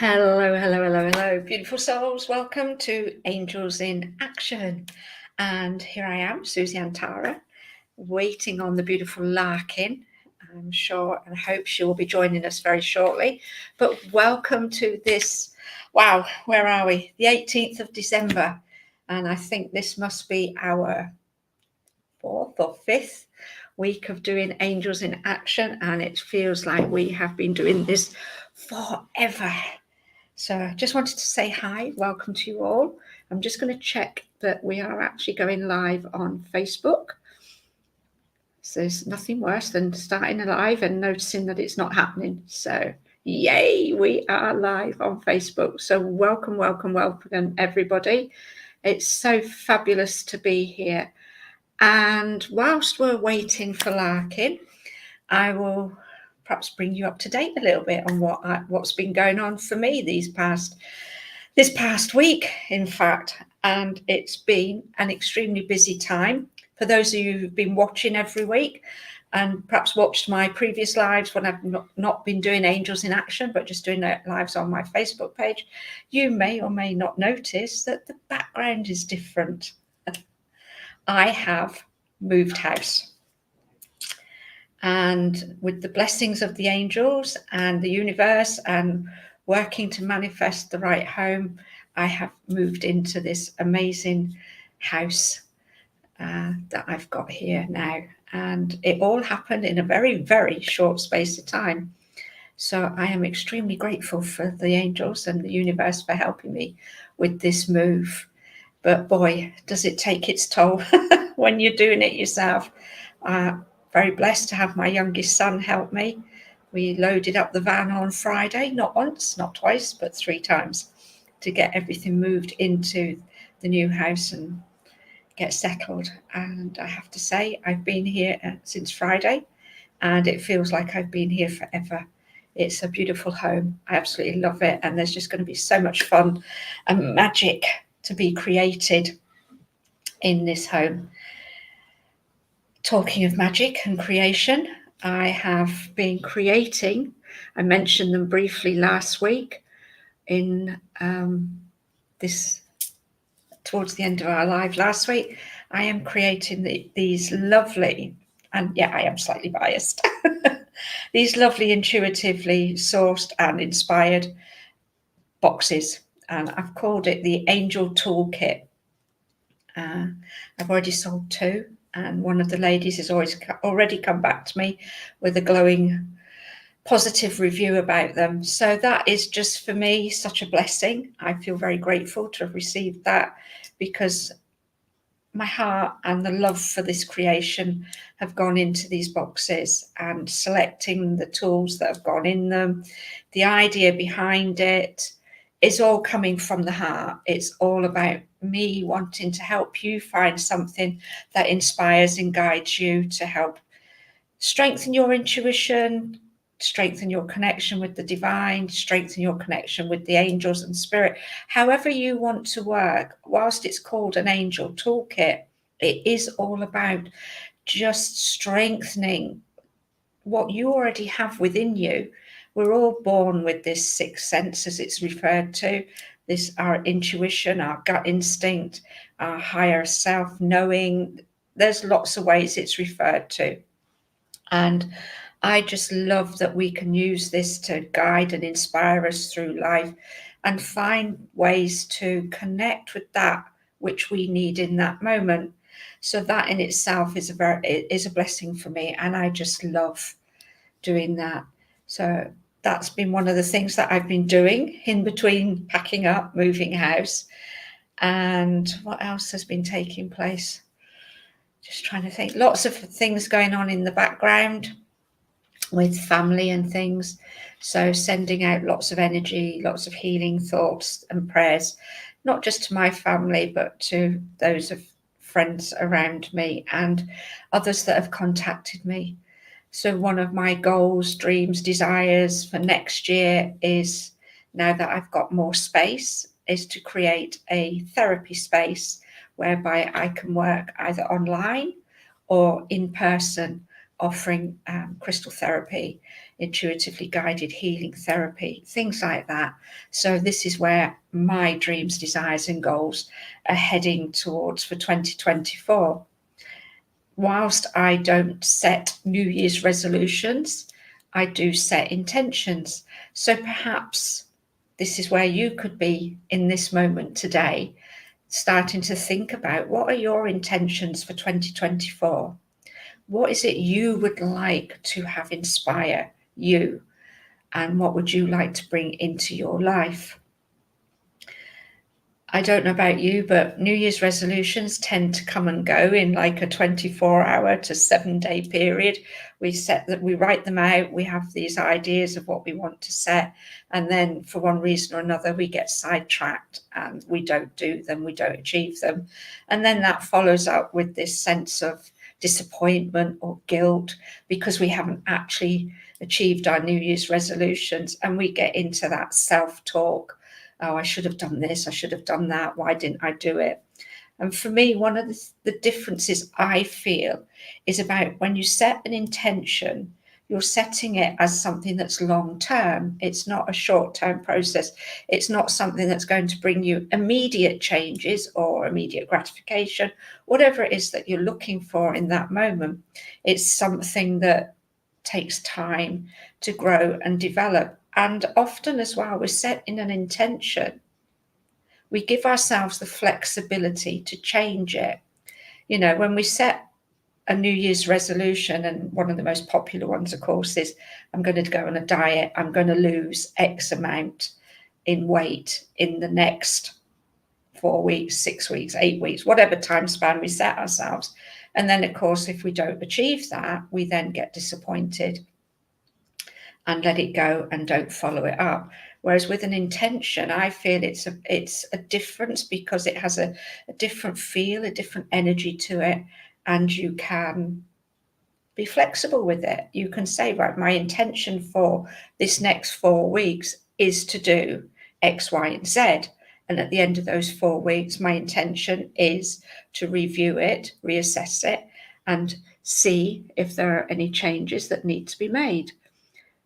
Hello, hello, hello, hello, beautiful souls. Welcome to Angels in Action. And here I am, Susie Antara, waiting on the beautiful Larkin. I'm sure and hope she will be joining us very shortly. But welcome to this, wow, where are we? The 18th of December. And I think this must be our 4th or 5th week of doing Angels in Action. And it feels like we have been doing this forever. So I just wanted to say hi, welcome to you all. I'm just going to check that we are actually going live on Facebook. So there's nothing worse than starting a live and noticing that it's not happening. So yay, we are live on Facebook. So welcome, welcome, welcome everybody. It's so fabulous to be here. And whilst we're waiting for Larkin, I will perhaps bring you up to date a little bit on what's been going on for me this past week, in fact. And it's been an extremely busy time. For those of you who've been watching every week and perhaps watched my previous lives when I've not been doing Angels in Action, but just doing lives on my Facebook page, you may or may not notice that the background is different. I have moved house. And with the blessings of the angels and the universe and working to manifest the right home, I have moved into this amazing house that I've got here now. And it all happened in a very, very short space of time. So I am extremely grateful for the angels and the universe for helping me with this move. But boy, does it take its toll when you're doing it yourself. Very blessed to have my youngest son help me. We loaded up the van on Friday, not once, not twice, but 3 times to get everything moved into the new house and get settled. And I have to say, I've been here since Friday and it feels like I've been here forever. It's a beautiful home. I absolutely love it. And there's just going to be so much fun and magic to be created in this home. Talking of magic and creation, I have been creating, I mentioned them briefly last week in towards the end of our live last week. I am creating these lovely, and yeah, I am slightly biased, these lovely intuitively sourced and inspired boxes. And I've called it the Angel Toolkit. I've already sold 2. And one of the ladies has already come back to me with a glowing positive review about them. So that is just for me such a blessing. I feel very grateful to have received that because my heart and the love for this creation have gone into these boxes, and selecting the tools that have gone in them, the idea behind it is all coming from the heart. It's all about me wanting to help you find something that inspires and guides you to help strengthen your intuition, strengthen your connection with the divine, strengthen your connection with the angels and spirit. However you want to work, whilst it's called an angel toolkit, it is all about just strengthening what you already have within you. We're all born with this 6th sense, as it's referred to, this our intuition, our gut instinct, our higher self knowing. There's lots of ways it's referred to. And I just love that we can use this to guide and inspire us through life and find ways to connect with that which we need in that moment. So that in itself is a blessing for me, and I just love doing that. So that's been one of the things that I've been doing in between packing up, moving house. And what else has been taking place? Just trying to think. Lots of things going on in the background with family and things. So sending out lots of energy, lots of healing thoughts and prayers, not just to my family, but to those of friends around me and others that have contacted me. So one of my goals, dreams, desires for next year is, now that I've got more space, is to create a therapy space whereby I can work either online or in person offering crystal therapy, intuitively guided healing therapy, things like that. So this is where my dreams, desires and goals are heading towards for 2024. Whilst I don't set New Year's resolutions, I do set intentions. So perhaps this is where you could be in this moment today, starting to think about what are your intentions for 2024? What is it you would like to have inspire you? And what would you like to bring into your life? I don't know about you, but New Year's resolutions tend to come and go in like a 24-hour to 7-day period. We write them out, we have these ideas of what we want to set, and then for one reason or another, we get sidetracked and we don't do them, we don't achieve them. And then that follows up with this sense of disappointment or guilt because we haven't actually achieved our New Year's resolutions, and we get into that self-talk. Oh, I should have done this, I should have done that, why didn't I do it? And for me, one of the differences I feel is about when you set an intention, you're setting it as something that's long term. It's not a short term process. It's not something that's going to bring you immediate changes or immediate gratification, whatever it is that you're looking for in that moment. It's something that takes time to grow and develop. And often as well, we're setting an intention. We give ourselves the flexibility to change it. You know, when we set a New Year's resolution, and one of the most popular ones, of course, is I'm going to go on a diet, I'm going to lose X amount in weight in the next 4 weeks, 6 weeks, 8 weeks, whatever time span we set ourselves. And then, of course, if we don't achieve that, we then get disappointed and let it go and don't follow it up. Whereas with an intention, I feel it's a difference because it has a different feel, a different energy to it, and you can be flexible with it. You can say, right, my intention for this next 4 weeks is to do X, Y, and Z. And at the end of those 4 weeks, my intention is to review it, reassess it, and see if there are any changes that need to be made.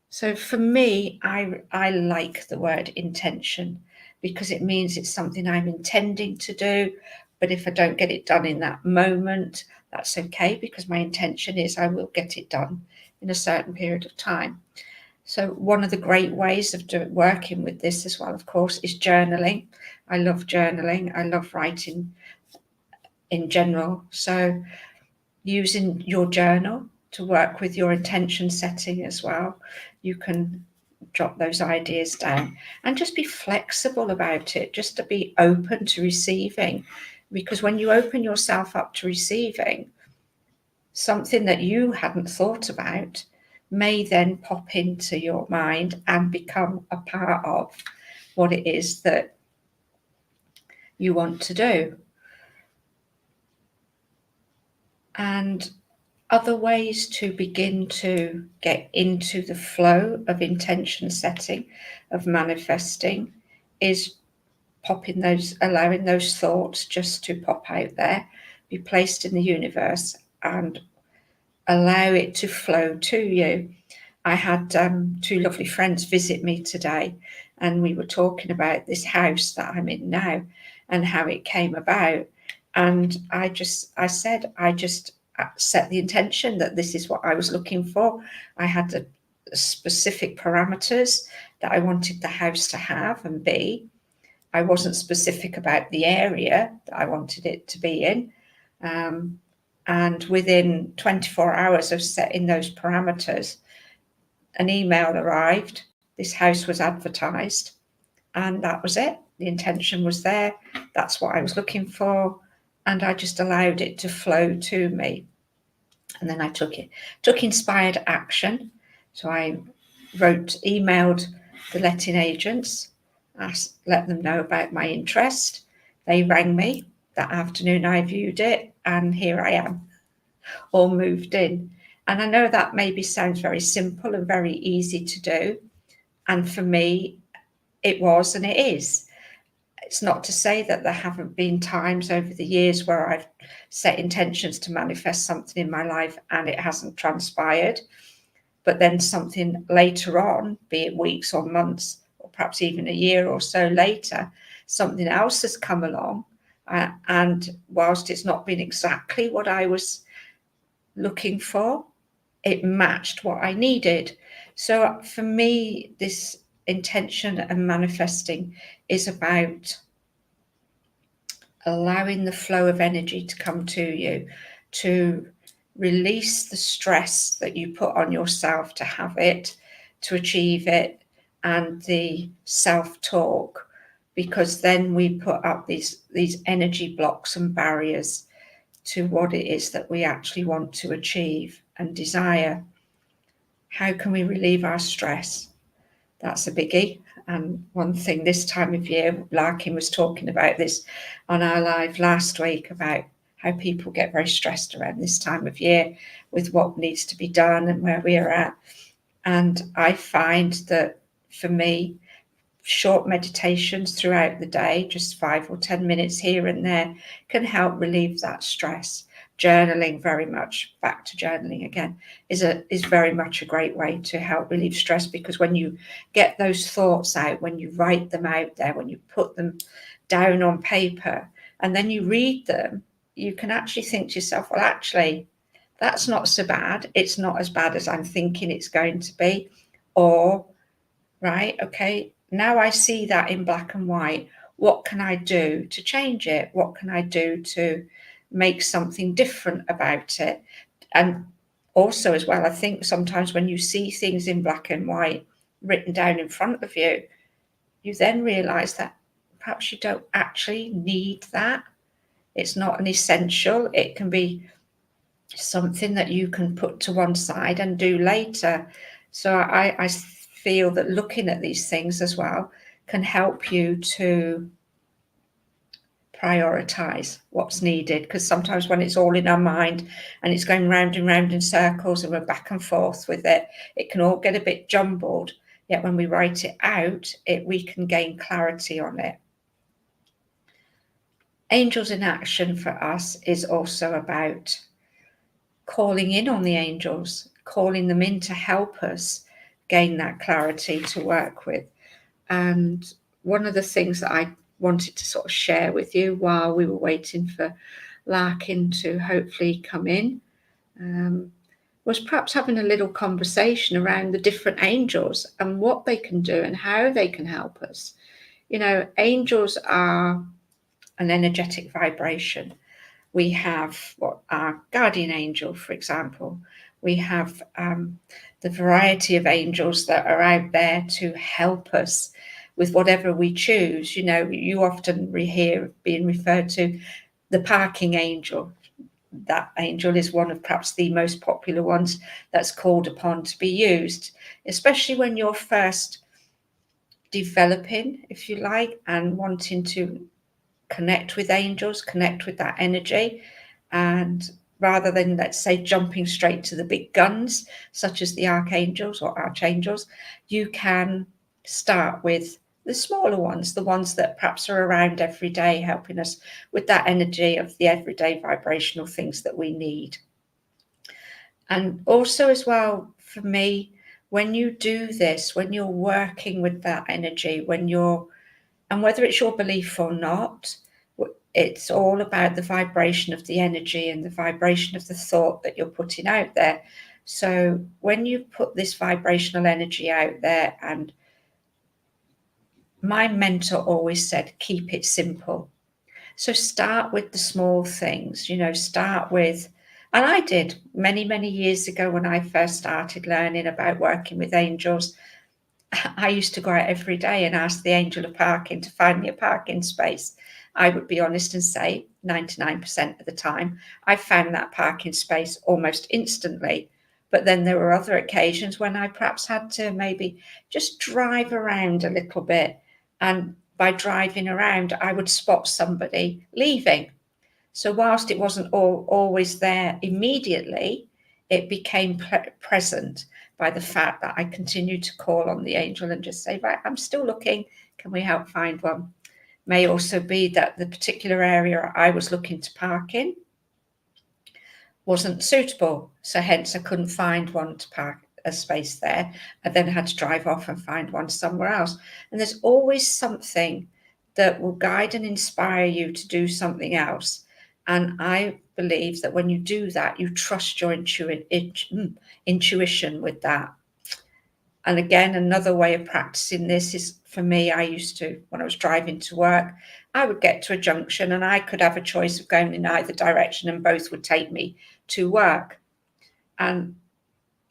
So for me, I like the word intention because it means it's something I'm intending to do. But if I don't get it done in that moment, that's okay, because my intention is I will get it done in a certain period of time. So one of the great ways of working with this as well, of course, is journaling. I love journaling. I love writing in general. So using your journal to work with your intention setting as well. You can jot those ideas down and just be flexible about it, just to be open to receiving. Because when you open yourself up to receiving, something that you hadn't thought about may then pop into your mind and become a part of what it is that you want to do. And other ways to begin to get into the flow of intention setting, of manifesting, is allowing those thoughts just to pop out there, be placed in the universe, and allow it to flow to you. I had 2 lovely friends visit me today, and we were talking about this house that I'm in now and how it came about. And I said, I just set the intention that this is what I was looking for. I had the specific parameters that I wanted the house to have and be. I wasn't specific about the area that I wanted it to be in. And within 24 hours of setting those parameters, an email arrived. This house was advertised, and that was it. The intention was there. That's what I was looking for. And I just allowed it to flow to me. And then I took inspired action. So I emailed the letting agents, let them know about my interest. They rang me that afternoon. I viewed it, and here I am, all moved in. And I know that maybe sounds very simple and very easy to do. And for me, it was, and it is. It's not to say that there haven't been times over the years where I've set intentions to manifest something in my life and it hasn't transpired, but then something later on, be it weeks or months, or perhaps even a year or so later, something else has come along. And whilst it's not been exactly what I was looking for, it matched what I needed. So for me, this intention and manifesting is about allowing the flow of energy to come to you, to release the stress that you put on yourself to have it, to achieve it, and the self-talk, because then we put up these energy blocks and barriers to what it is that we actually want to achieve and desire. How can we relieve our stress? That's a biggie. And one thing this time of year, Larkin was talking about this on our live last week, about how people get very stressed around this time of year with what needs to be done and where we are at. And I find that for me, short meditations throughout the day, just 5 or 10 minutes here and there, can help relieve that stress. Journaling, very much back to journaling again, is very much a great way to help relieve stress, because when you get those thoughts out, when you write them out there, when you put them down on paper and then you read them, you can actually think to yourself, well, actually, that's not so bad. It's not as bad as I'm thinking it's going to be. Or, right, okay, now I see that in black and white. What can I do to change it? What can I do to make something different about it? And also, as well, I think sometimes when you see things in black and white written down in front of you, you then realize that perhaps you don't actually need that. It's not an essential. It can be something that you can put to one side and do later. So I feel that looking at these things as well can help you to prioritize what's needed, because sometimes when it's all in our mind and it's going round and round in circles and we're back and forth with it, it can all get a bit jumbled. Yet when we write it out, we can gain clarity on it. Angels in action for us is also about calling in on the angels, calling them in to help us gain that clarity to work with. And one of the things that I wanted to sort of share with you while we were waiting for Larkin to hopefully come in was perhaps having a little conversation around the different angels and what they can do and how they can help us. You know, angels are an energetic vibration. We have our guardian angel, for example. We have the variety of angels that are out there to help us with whatever we choose. You know, you often hear being referred to the parking angel. That angel is one of perhaps the most popular ones that's called upon to be used, especially when you're first developing, if you like, and wanting to connect with angels, connect with that energy. And rather than, let's say, jumping straight to the big guns, such as the archangels or archangels, you can start with the smaller ones, the ones that perhaps are around every day, helping us with that energy of the everyday vibrational things that we need. And also, as well, for me, when you do this, when you're working with that energy, and whether it's your belief or not, it's all about the vibration of the energy and the vibration of the thought that you're putting out there. So when you put this vibrational energy out there, and my mentor always said, keep it simple. So start with the small things, start with, and I did many, many years ago when I first started learning about working with angels. I used to go out every day and ask the angel of parking to find me a parking space. I would be honest and say 99% of the time, I found that parking space almost instantly. But then there were other occasions when I perhaps had to maybe just drive around a little bit. And by driving around, I would spot somebody leaving. So whilst it wasn't always there immediately, it became present by the fact that I continued to call on the angel and just say, right, I'm still looking. Can we help find one? May also be that the particular area I was looking to park in wasn't suitable, so hence I couldn't find one to park a space there. I then had to drive off and find one somewhere else. And there's always something that will guide and inspire you to do something else. And I believe that when you do that, you trust your intuition with that. And again, another way of practicing this is, for me, I used to, when I was driving to work, I would get to a junction and I could have a choice of going in either direction and both would take me to work. And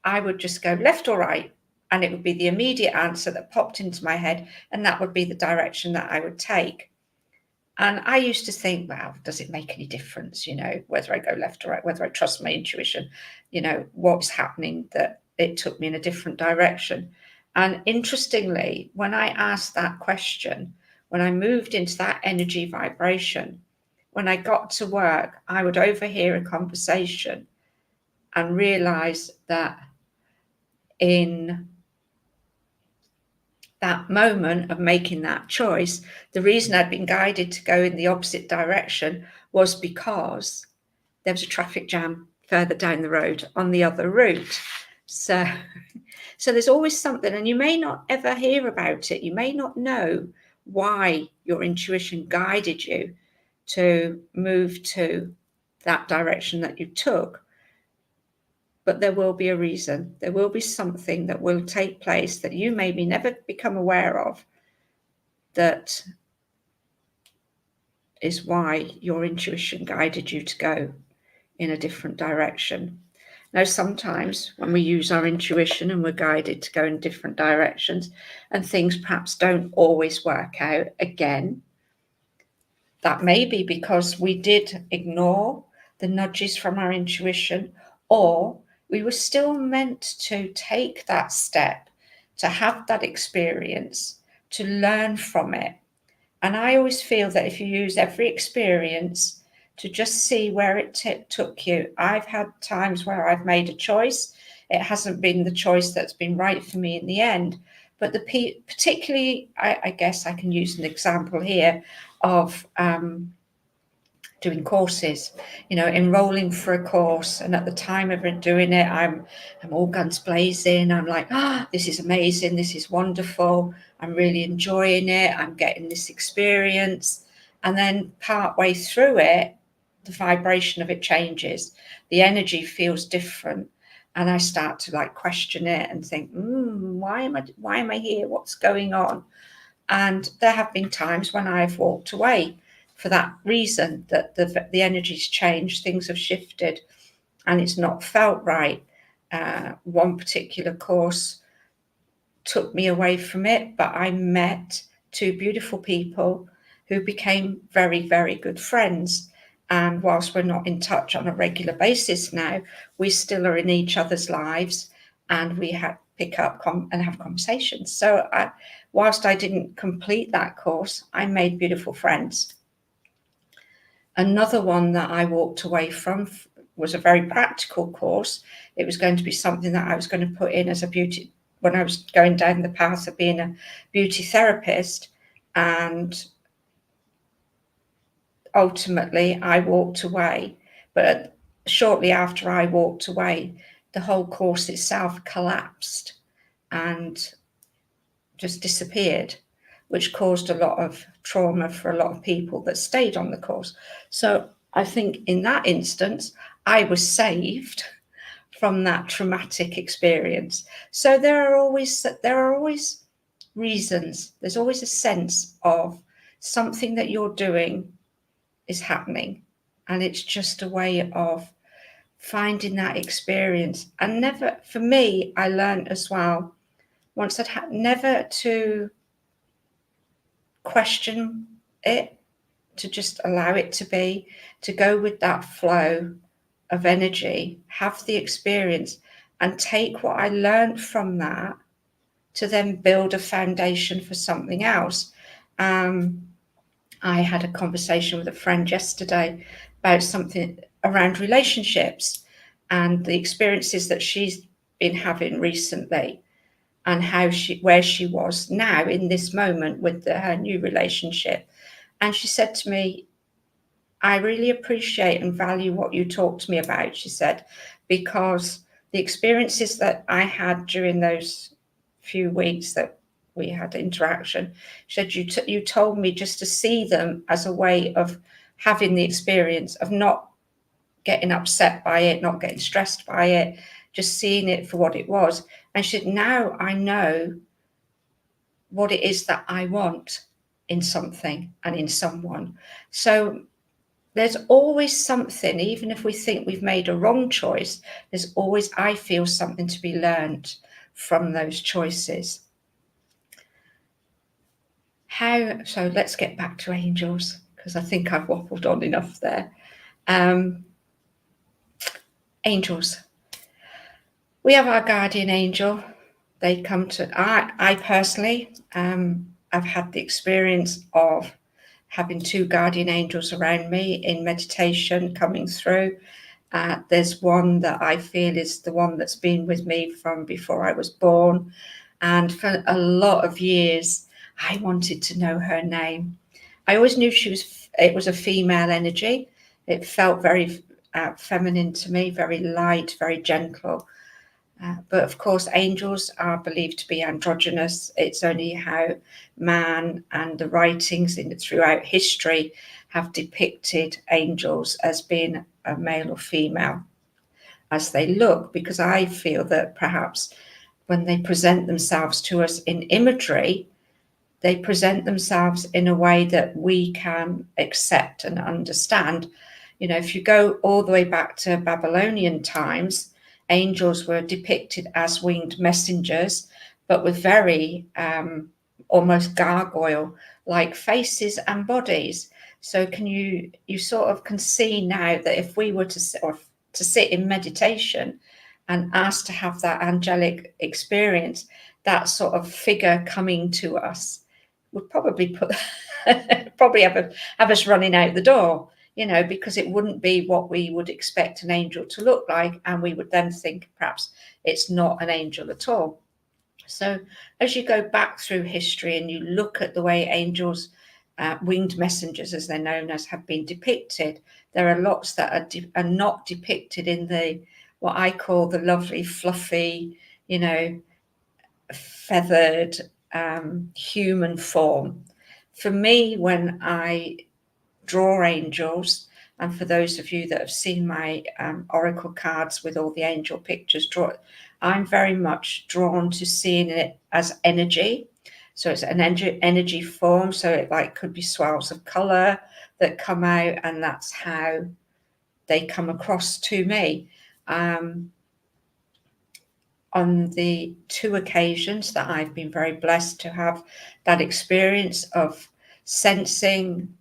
I would just go left or right, and it would be the immediate answer that popped into my head, and that would be the direction that I would take. And I used to think, well, does it make any difference, whether I go left or right, whether I trust my intuition, what's happening that it took me in a different direction. And interestingly, when I asked that question, when I moved into that energy vibration, when I got to work, I would overhear a conversation and realize that in that moment of making that choice, the reason I'd been guided to go in the opposite direction was because there was a traffic jam further down the road on the other route. So there's always something, and you may not ever hear about it. You may not know why your intuition guided you to move to that direction that you took. But there will be a reason. There will be something that will take place that you maybe never become aware of, that is why your intuition guided you to go in a different direction. Now, sometimes when we use our intuition and we're guided to go in different directions and things perhaps don't always work out, again, that may be because we did ignore the nudges from our intuition, or we were still meant to take that step, to have that experience, to learn from it. And I always feel that if you use every experience to just see where it took you. I've had times where I've made a choice. It hasn't been the choice that's been right for me in the end. But particularly, I guess I can use an example here of doing courses, enrolling for a course. And at the time of doing it, I'm all guns blazing. I'm like, this is amazing. This is wonderful. I'm really enjoying it. I'm getting this experience. And then part way through it, the vibration of it changes. The energy feels different. And I start to question it and think, why am I here? What's going on? And there have been times when I've walked away for that reason, that the energy's changed, things have shifted, and it's not felt right. One particular course took me away from it, but I met two beautiful people who became very, very good friends. And whilst we're not in touch on a regular basis now, we still are in each other's lives, and we pick up and have conversations. So whilst I didn't complete that course, I made beautiful friends. Another one that I walked away from was a very practical course. It was going to be something that I was going to put in as a beauty, when I was going down the path of being a beauty therapist. And ultimately I walked away. But shortly after I walked away, the whole course itself collapsed and just disappeared, which caused a lot of trauma for a lot of people that stayed on the course. So I think in that instance, I was saved from that traumatic experience. So there are always reasons. There's always a sense of something that you're doing is happening, and it's just a way of finding that experience. And never, for me, I learned as well, once I'd had never to question it, to just allow it to be, to go with that flow of energy, have the experience, and take what I learned from that to then build a foundation for something else. I had a conversation with a friend yesterday about something around relationships and the experiences that she's been having recently, and where she was now in this moment with her new relationship. And she said to me, I really appreciate and value what you talked to me about, she said, because the experiences that I had during those few weeks that we had interaction, she said, you told me just to see them as a way of having the experience, of not getting upset by it, not getting stressed by it, just seeing it for what it was. And she said, now I know what it is that I want in something and in someone. So there's always something, even if we think we've made a wrong choice, there's always, I feel, something to be learned from those choices. So let's get back to angels, because I think I've waffled on enough there. Angels. We have our guardian angel. They come to, I personally, I've had the experience of having 2 guardian angels around me in meditation coming through. There's one that I feel is the one that's been with me from before I was born. And for a lot of years, I wanted to know her name. I always knew it was a female energy. It felt very feminine to me, very light, very gentle. But of course, angels are believed to be androgynous. It's only how man and the writings throughout history have depicted angels as being a male or female as they look, because I feel that perhaps when they present themselves to us in imagery, they present themselves in a way that we can accept and understand. You know, if you go all the way back to Babylonian times, angels were depicted as winged messengers, but with very almost gargoyle-like faces and bodies. So you sort of can see now that if we were to sit in meditation and ask to have that angelic experience, that sort of figure coming to us would probably have us running out the door, you know, because it wouldn't be what we would expect an angel to look like, and we would then think perhaps it's not an angel at all. So as you go back through history and you look at the way angels, winged messengers as they're known as, have been depicted, there are lots that are not depicted in the what I call the lovely fluffy, you know, feathered human form. For me, when I draw angels, and for those of you that have seen my oracle cards with all the angel pictures, I'm very much drawn to seeing it as energy. So it's an energy form. So it could be swirls of color that come out, and that's how they come across to me. On the 2 occasions that I've been very blessed to have that experience of sensing,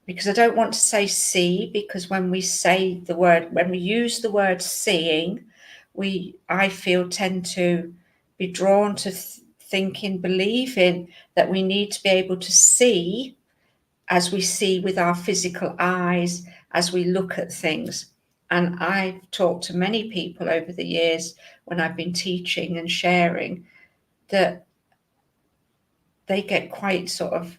because I don't want to say see, because when we use the word seeing, I feel tend to be drawn to thinking, believing that we need to be able to see as we see with our physical eyes, as we look at things. And I've talked to many people over the years when I've been teaching and sharing that they get quite sort of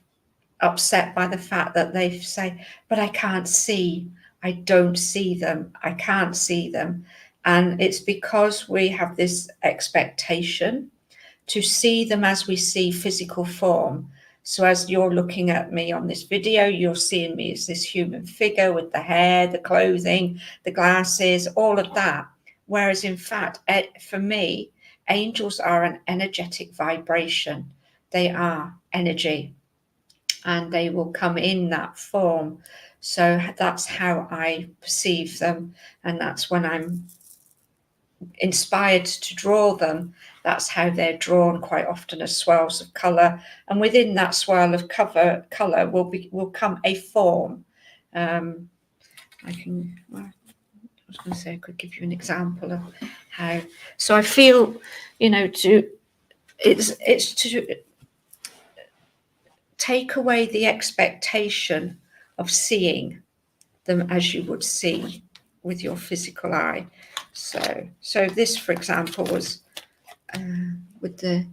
upset by the fact that they say, but I can't see, I don't see them, I can't see them. And it's because we have this expectation to see them as we see physical form. So as you're looking at me on this video, you're seeing me as this human figure with the hair, the clothing, the glasses, all of that. Whereas in fact, for me, angels are an energetic vibration. They are energy, and they will come in that form. So that's how I perceive them. And that's when I'm inspired to draw them, that's how they're drawn quite often, as swirls of colour, and within that swirl of colour will come a form. I was going to say I could give you an example of how. So I feel, you know, it's to take away the expectation of seeing them as you would see with your physical eye. So this, for example, was with the,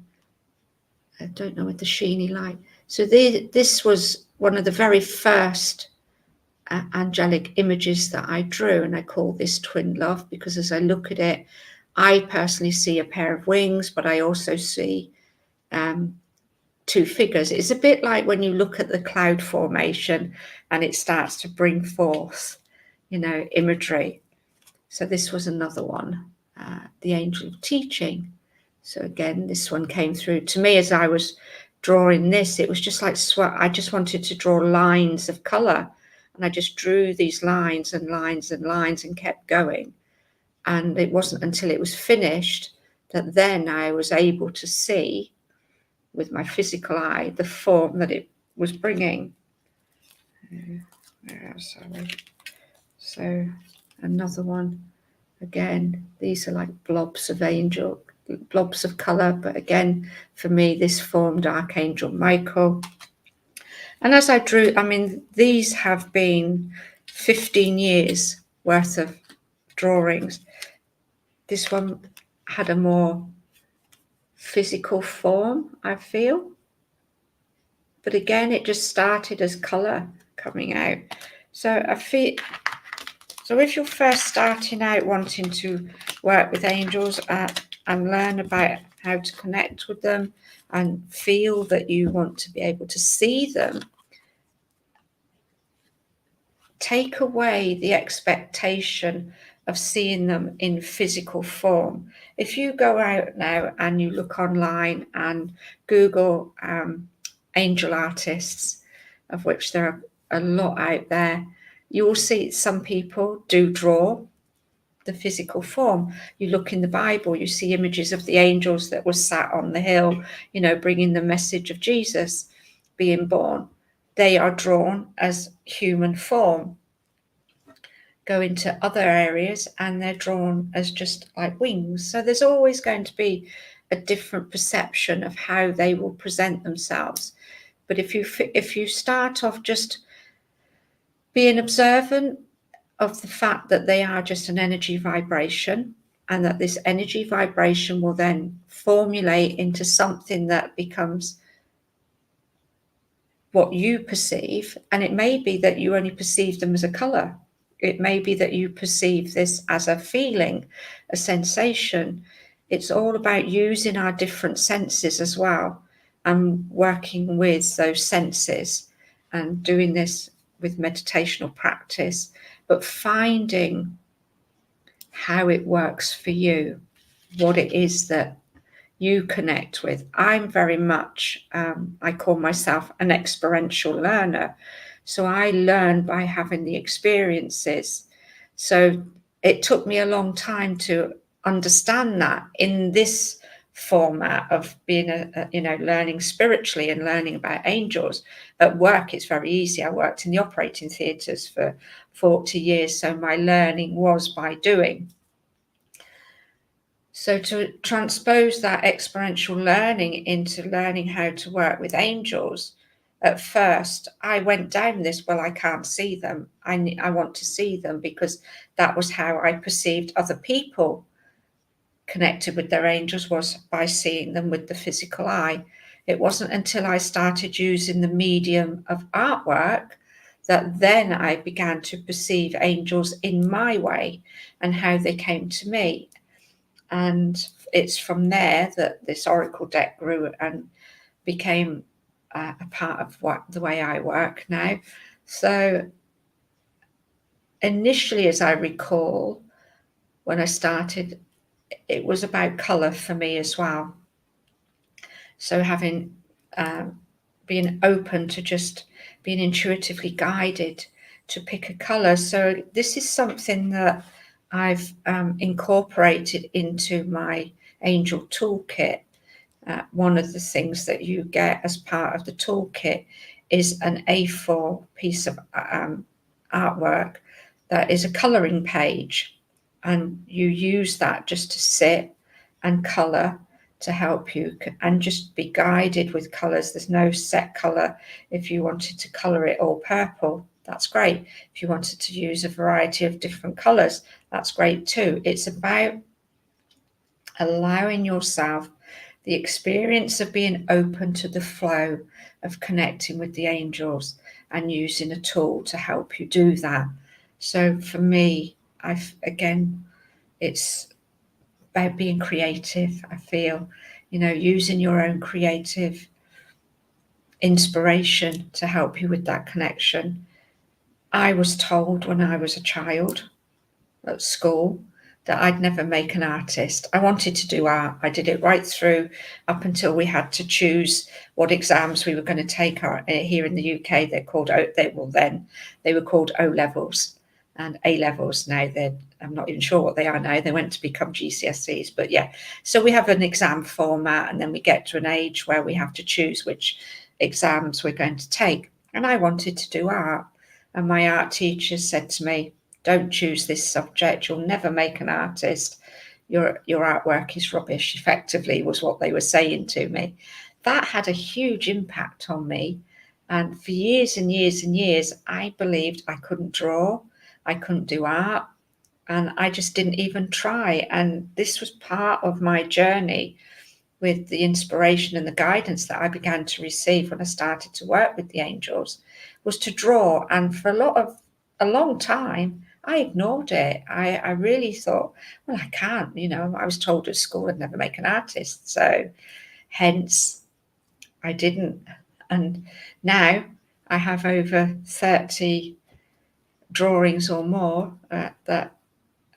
I don't know, with the sheeny light. So this was one of the very first angelic images that I drew, and I call this twin love, because as I look at it, I personally see a pair of wings, but I also see two figures. It's a bit like when you look at the cloud formation and it starts to bring forth, imagery. So this was another one, the angel of teaching. So again, this one came through to me as I was drawing this. It was just like I just wanted to draw lines of color, and I just drew these lines and lines and lines and kept going. And it wasn't until it was finished that then I was able to see with my physical eye the form that it was bringing. Sorry. So another one. Again, these are like blobs of color, but again, for me, this formed Archangel Michael. And as I drew, these have been 15 years worth of drawings. This one had a more physical form, I feel. But again, it just started as color coming out. So if you're first starting out wanting to work with angels and learn about how to connect with them and feel that you want to be able to see them, take away the expectation of seeing them in physical form. If you go out now and you look online and Google angel artists, of which there are a lot out there, you will see some people do draw the physical form. You look in the Bible, you see images of the angels that were sat on the hill, bringing the message of Jesus being born. They are drawn as human form. Go into other areas and they're drawn as just like wings. So there's always going to be a different perception of how they will present themselves. But if you start off just being observant of the fact that they are just an energy vibration, and that this energy vibration will then formulate into something that becomes what you perceive. And it may be that you only perceive them as a color. It may be that you perceive this as a feeling, a sensation. It's all about using our different senses as well, and working with those senses and doing this with meditational practice, but finding how it works for you, what it is that you connect with. I'm very much, I call myself an experiential learner. So I learn by having the experiences. So it took me a long time to understand that in this format of being learning spiritually and learning about angels. At work, it's very easy. I worked in the operating theatres for 40 years. So my learning was by doing. So to transpose that experiential learning into learning how to work with angels, at first I went down this, well, I can't see them. I want to see them, because that was how I perceived other people connected with their angels, was by seeing them with the physical eye. It wasn't until I started using the medium of artwork that then I began to perceive angels in my way and how they came to me. And it's from there that this oracle deck grew and became a part of the way I work now. So initially, as I recall, when I started, it was about colour for me as well. So having being open to just being intuitively guided to pick a colour. So this is something that I've incorporated into my angel toolkit. One of the things that you get as part of the toolkit is an A4 piece of artwork that is a colouring page, and you use that just to sit and colour to help you and just be guided with colours. There's no set colour. If you wanted to colour it all purple, that's great. If you wanted to use a variety of different colours, that's great too. It's about allowing yourself the experience of being open to the flow of connecting with the angels and using a tool to help you do that. So for me, it's about being creative. I feel, using your own creative inspiration to help you with that connection. I was told when I was a child at school that I'd never make an artist. I wanted to do art. I did it right through up until we had to choose what exams we were going to take. Here in the UK, they were called O levels and A levels. Now I'm not even sure what they are now. They went to become GCSEs, but yeah. So we have an exam format, and then we get to an age where we have to choose which exams we're going to take. And I wanted to do art, and my art teacher said to me, "Don't choose this subject. You'll never make an artist. Your artwork is rubbish," effectively was what they were saying to me. That had a huge impact on me. And for years and years and years, I believed I couldn't draw, I couldn't do art, and I just didn't even try. And this was part of my journey with the inspiration and the guidance that I began to receive when I started to work with the angels, was to draw. And for a long time, I ignored it. I really thought, well, I can't, I was told at school I'd never make an artist. So hence I didn't. And now I have over 30 drawings or more that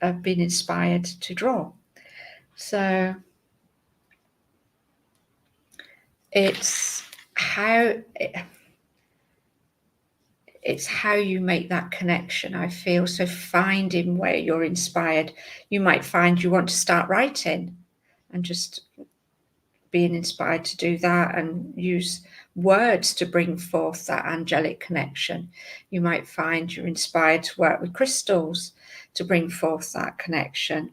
have been inspired to draw. So it's how you make that connection, I feel. So finding where you're inspired. You might find you want to start writing, and just being inspired to do that and use words to bring forth that angelic connection. You might find you're inspired to work with crystals to bring forth that connection.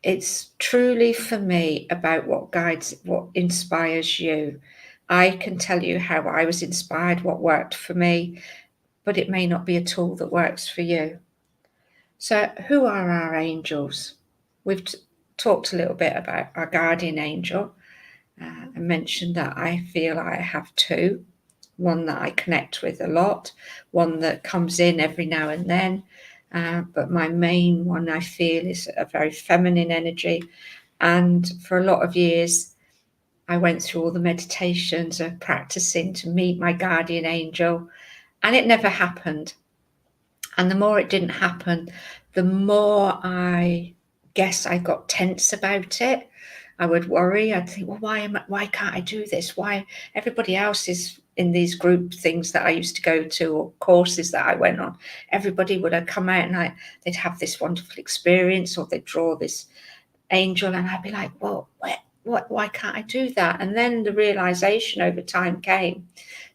It's truly, for me, about what inspires you. I can tell you how I was inspired, what worked for me, but it may not be a tool that works for you. So who are our angels? We've talked a little bit about our guardian angel. I mentioned that I feel I have two. One that I connect with a lot, one that comes in every now and then. But my main one, I feel, is a very feminine energy. And for a lot of years, I went through all the meditations of practicing to meet my guardian angel, and it never happened. And the more it didn't happen, the more I guess I got tense about it. I would worry. I'd think, well, why can't I do this? Why everybody else is in these group things that I used to go to, or courses that I went on? Everybody would come out and they'd have this wonderful experience, or they'd draw this angel, and I'd be like, well, why can't I do that? And then the realization over time came,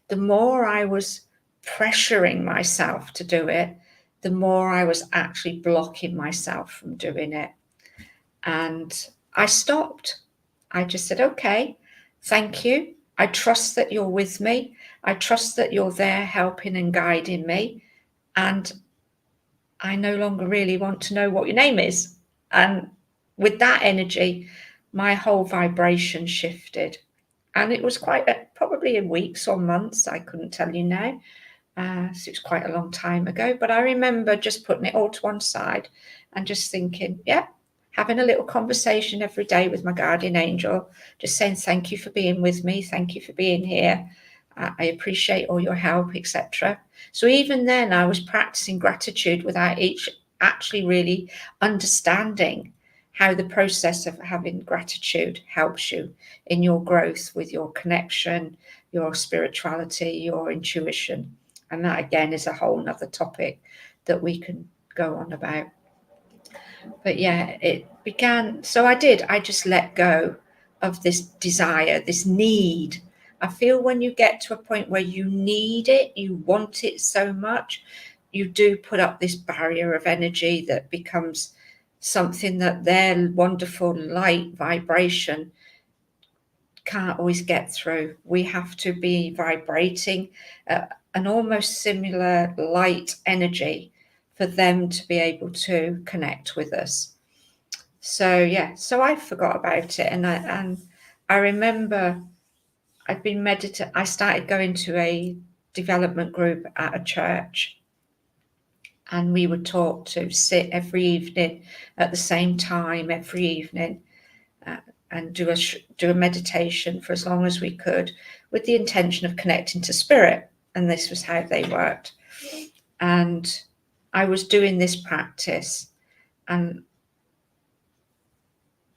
the more I was pressuring myself to do it, the more I was actually blocking myself from doing it. And I stopped. I just said, okay, thank you. I trust that you're with me. I trust that you're there helping and guiding me. And I no longer really want to know what your name is. And with that energy, my whole vibration shifted. And it was probably in weeks or months, I couldn't tell you now. So it was quite a long time ago. But I remember just putting it all to one side and just thinking, yeah, having a little conversation every day with my guardian angel, just saying thank you for being with me, thank you for being here, I appreciate all your help, etc. So even then I was practicing gratitude without actually really understanding how the process of having gratitude helps you in your growth with your connection, your spirituality, your intuition. And that again is a whole nother topic that we can go on about. But yeah, it began. So I just let go of this desire, this need. I feel when you get to a point where you need it, you want it so much, you do put up this barrier of energy that becomes something that their wonderful light vibration can't always get through. We have to be vibrating an almost similar light energy for them to be able to connect with us. So yeah, so I forgot about it, and I remember I started going to a development group at a church, and we were taught to sit every evening at the same time every evening, uh, and do a meditation for as long as we could, with the intention of connecting to spirit. And this was how they worked. And I was doing this practice, and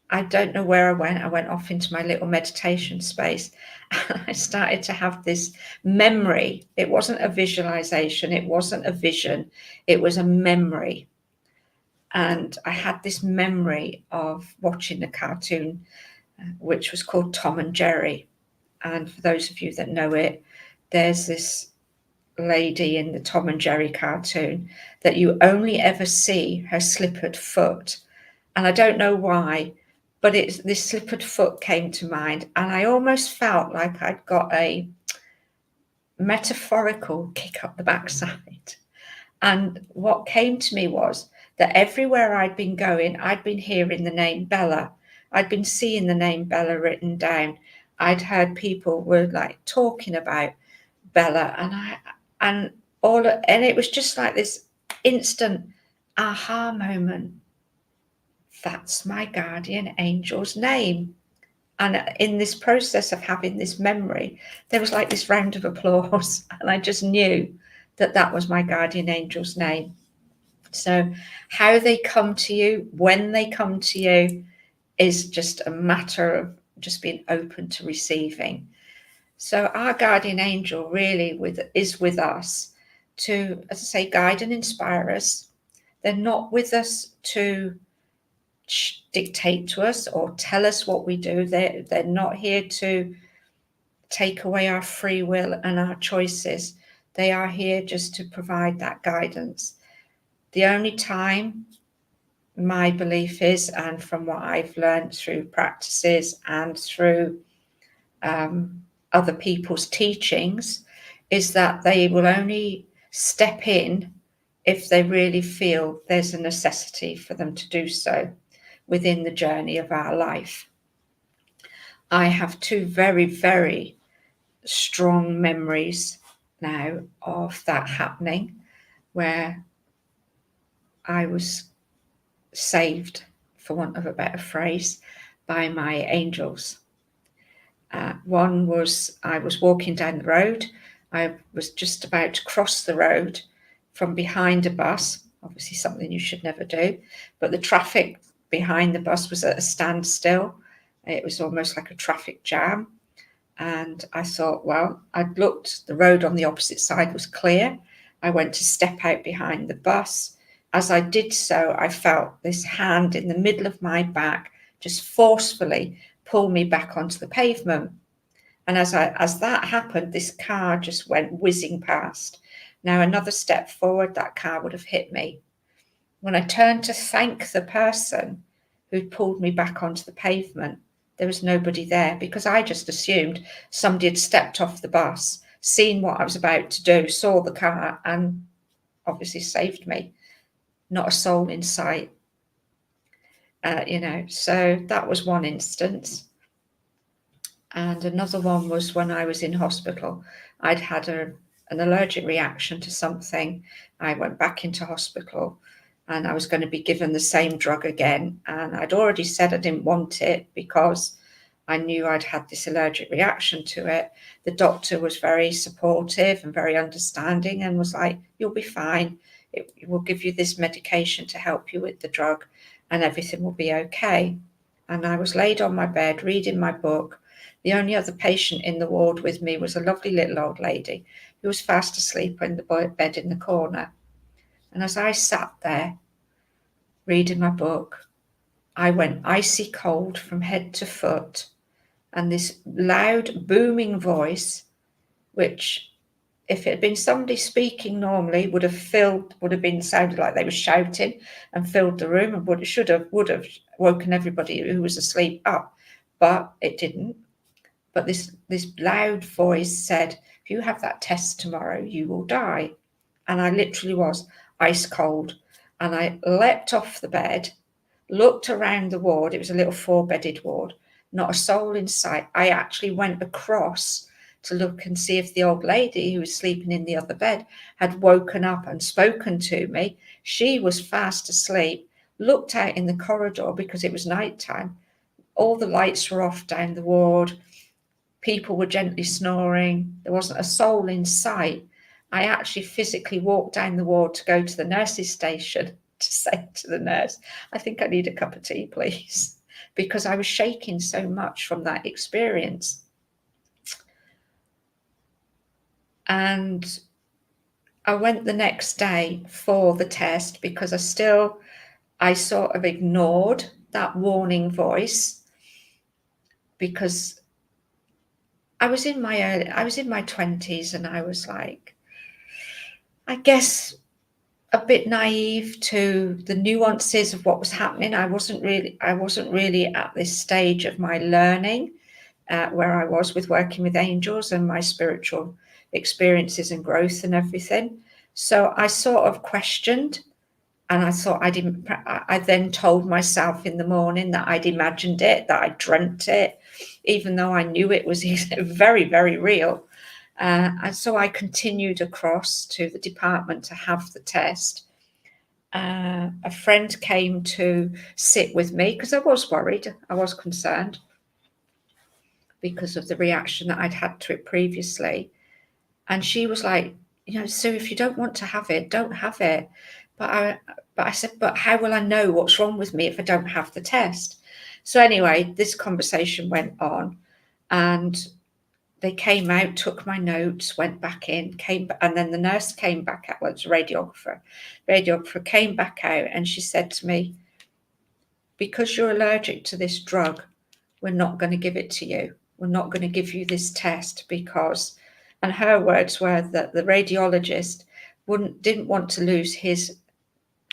I don't know where I went. I went off into my little meditation space, and I started to have this memory. It wasn't a visualization, it wasn't a vision, it was a memory. And I had this memory of watching a cartoon, which was called Tom and Jerry. And for those of you that know it, there's this lady in the Tom and Jerry cartoon that you only ever see her slippered foot. And I don't know why, but this slippered foot came to mind, and I almost felt like I'd got a metaphorical kick up the backside. And what came to me was that everywhere I'd been going, I'd been hearing the name Bella. I'd been seeing the name Bella written down. I'd heard people were like talking about Bella, and it was just like this instant aha moment. That's my guardian angel's name. And in this process of having this memory, there was like this round of applause, and I just knew that that was my guardian angel's name. So how they come to you, when they come to you, is just a matter of just being open to receiving. So our guardian angel really is with us to, as I say, guide and inspire us. They're not with us to dictate to us or tell us what we do. They're not here to take away our free will and our choices. They are here just to provide that guidance. The only time, my belief is, and from what I've learned through practices and through other people's teachings, is that they will only step in if they really feel there's a necessity for them to do so within the journey of our life. I have two very, very strong memories now of that happening, where I was saved, for want of a better phrase, by my angels. One was, I was walking down the road. I was just about to cross the road from behind a bus, obviously something you should never do, but the traffic behind the bus was at a standstill. It was almost like a traffic jam. And I thought, well, I'd looked, the road on the opposite side was clear. I went to step out behind the bus. As I did so, I felt this hand in the middle of my back just forcefully pull me back onto the pavement. And as that happened, this car just went whizzing past. Now, another step forward, that car would have hit me. When I turned to thank the person who pulled me back onto the pavement, there was nobody there, because I just assumed somebody had stepped off the bus, seen what I was about to do, saw the car, and obviously saved me. Not a soul in sight. So that was one instance. And another one was when I was in hospital. I'd had an allergic reaction to something. I went back into hospital, and I was going to be given the same drug again. And I'd already said I didn't want it because I knew I'd had this allergic reaction to it. The doctor was very supportive and very understanding, and was like, you'll be fine. It will give you this medication to help you with the drug, and everything will be okay. And I was laid on my bed reading my book. The only other patient in the ward with me was a lovely little old lady who was fast asleep in the bed in the corner. And as I sat there reading my book, I went icy cold from head to foot. And this loud, booming voice, which, if it had been somebody speaking normally, would have sounded like they were shouting and filled the room, and would have woken everybody who was asleep up. But it didn't. But this loud voice said, if you have that test tomorrow, you will die. And I literally was ice cold. And I leapt off the bed, looked around the ward. It was a little 4-bedded ward, not a soul in sight. I actually went across to look and see if the old lady who was sleeping in the other bed had woken up and spoken to me. She was fast asleep. Looked out in the corridor because it was night time. All the lights were off down the ward. People were gently snoring. There wasn't a soul in sight. I actually physically walked down the ward to go to the nurse's station to say to the nurse, I think I need a cup of tea, please, because I was shaking so much from that experience. And I went the next day for the test because I sort of ignored that warning voice because I was in my 20s, and I was like, I guess, a bit naive to the nuances of what was happening. I wasn't really at this stage of my learning where I was with working with angels and my spiritual experiences and growth and everything. So I sort of questioned, and I thought I then told myself in the morning that I'd imagined it, that I dreamt it, even though I knew it was very, very real. And so I continued across to the department to have the test. A friend came to sit with me because I was worried, I was concerned because of the reaction that I'd had to it previously. And she was like, Sue, if you don't want to have it, don't have it. But I said, but how will I know what's wrong with me if I don't have the test? So anyway, this conversation went on, and they came out, took my notes, went back in, and then the nurse came back out. Well, it was a radiographer. Radiographer came back out, and she said to me, because you're allergic to this drug, we're not going to give it to you. We're not going to give you this test because, and her words were that the radiologist didn't want to lose his,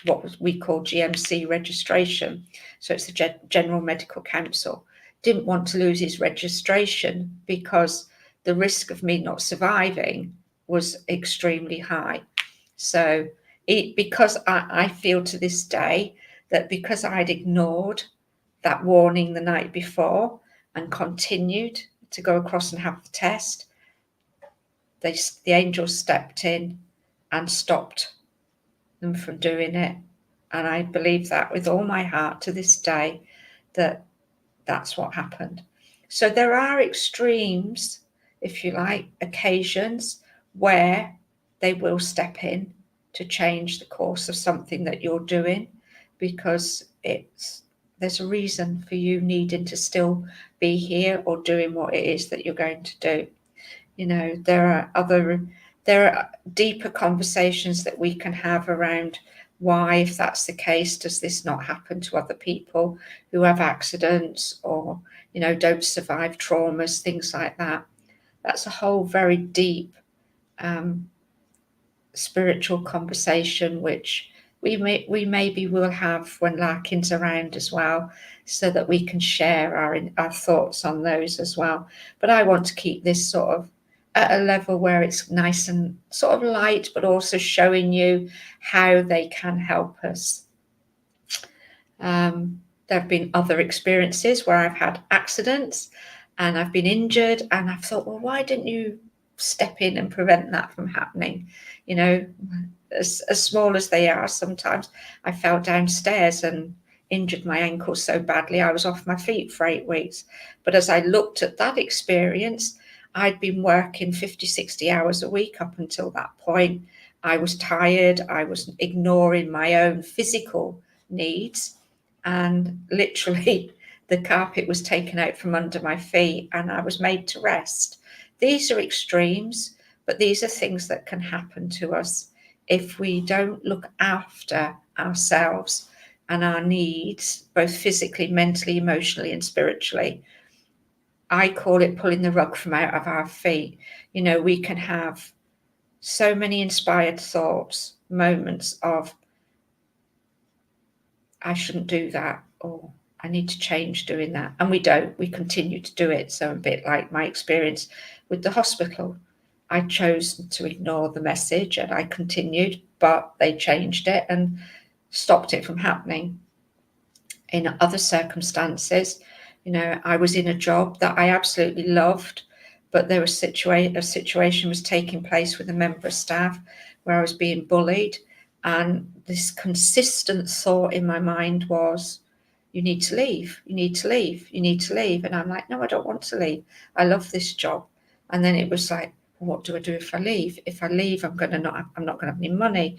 what we call GMC registration. So it's the General Medical Council. Didn't want to lose his registration because the risk of me not surviving was extremely high. So because I feel to this day that because I'd ignored that warning the night before and continued to go across and have the test, the angels stepped in and stopped them from doing it. And I believe that with all my heart to this day, that that's what happened. So there are extremes, if you like, occasions where they will step in to change the course of something that you're doing, because there's a reason for you needing to still be here or doing what it is that you're going to do. There are deeper conversations that we can have around why, if that's the case, does this not happen to other people who have accidents or, don't survive traumas, things like that. That's a whole very deep spiritual conversation, which we maybe will have when Larkin's around as well, so that we can share our thoughts on those as well. But I want to keep this sort of at a level where it's nice and sort of light, but also showing you how they can help us. There have been other experiences where I've had accidents and I've been injured, and I've thought, well, why didn't you step in and prevent that from happening? As small as they are, sometimes I fell downstairs and injured my ankle so badly I was off my feet for 8 weeks. But as I looked at that experience, I'd been working 50, 60 hours a week up until that point. I was tired. I was ignoring my own physical needs, and literally the carpet was taken out from under my feet and I was made to rest. These are extremes, but these are things that can happen to us if we don't look after ourselves and our needs, both physically, mentally, emotionally, and spiritually. I call it pulling the rug from out of our feet. We can have so many inspired thoughts, moments of, I shouldn't do that, or I need to change doing that. And we don't, we continue to do it. So a bit like my experience with the hospital, I chose to ignore the message and I continued, but they changed it and stopped it from happening. in other circumstances. I was in a job that I absolutely loved, but there was a situation was taking place with a member of staff where I was being bullied, and this consistent thought in my mind was, you need to leave, you need to leave, you need to leave. And I'm like, no, I don't want to leave. I love this job. And then it was like, what do I do if I leave? If I leave, I'm not going to have any money.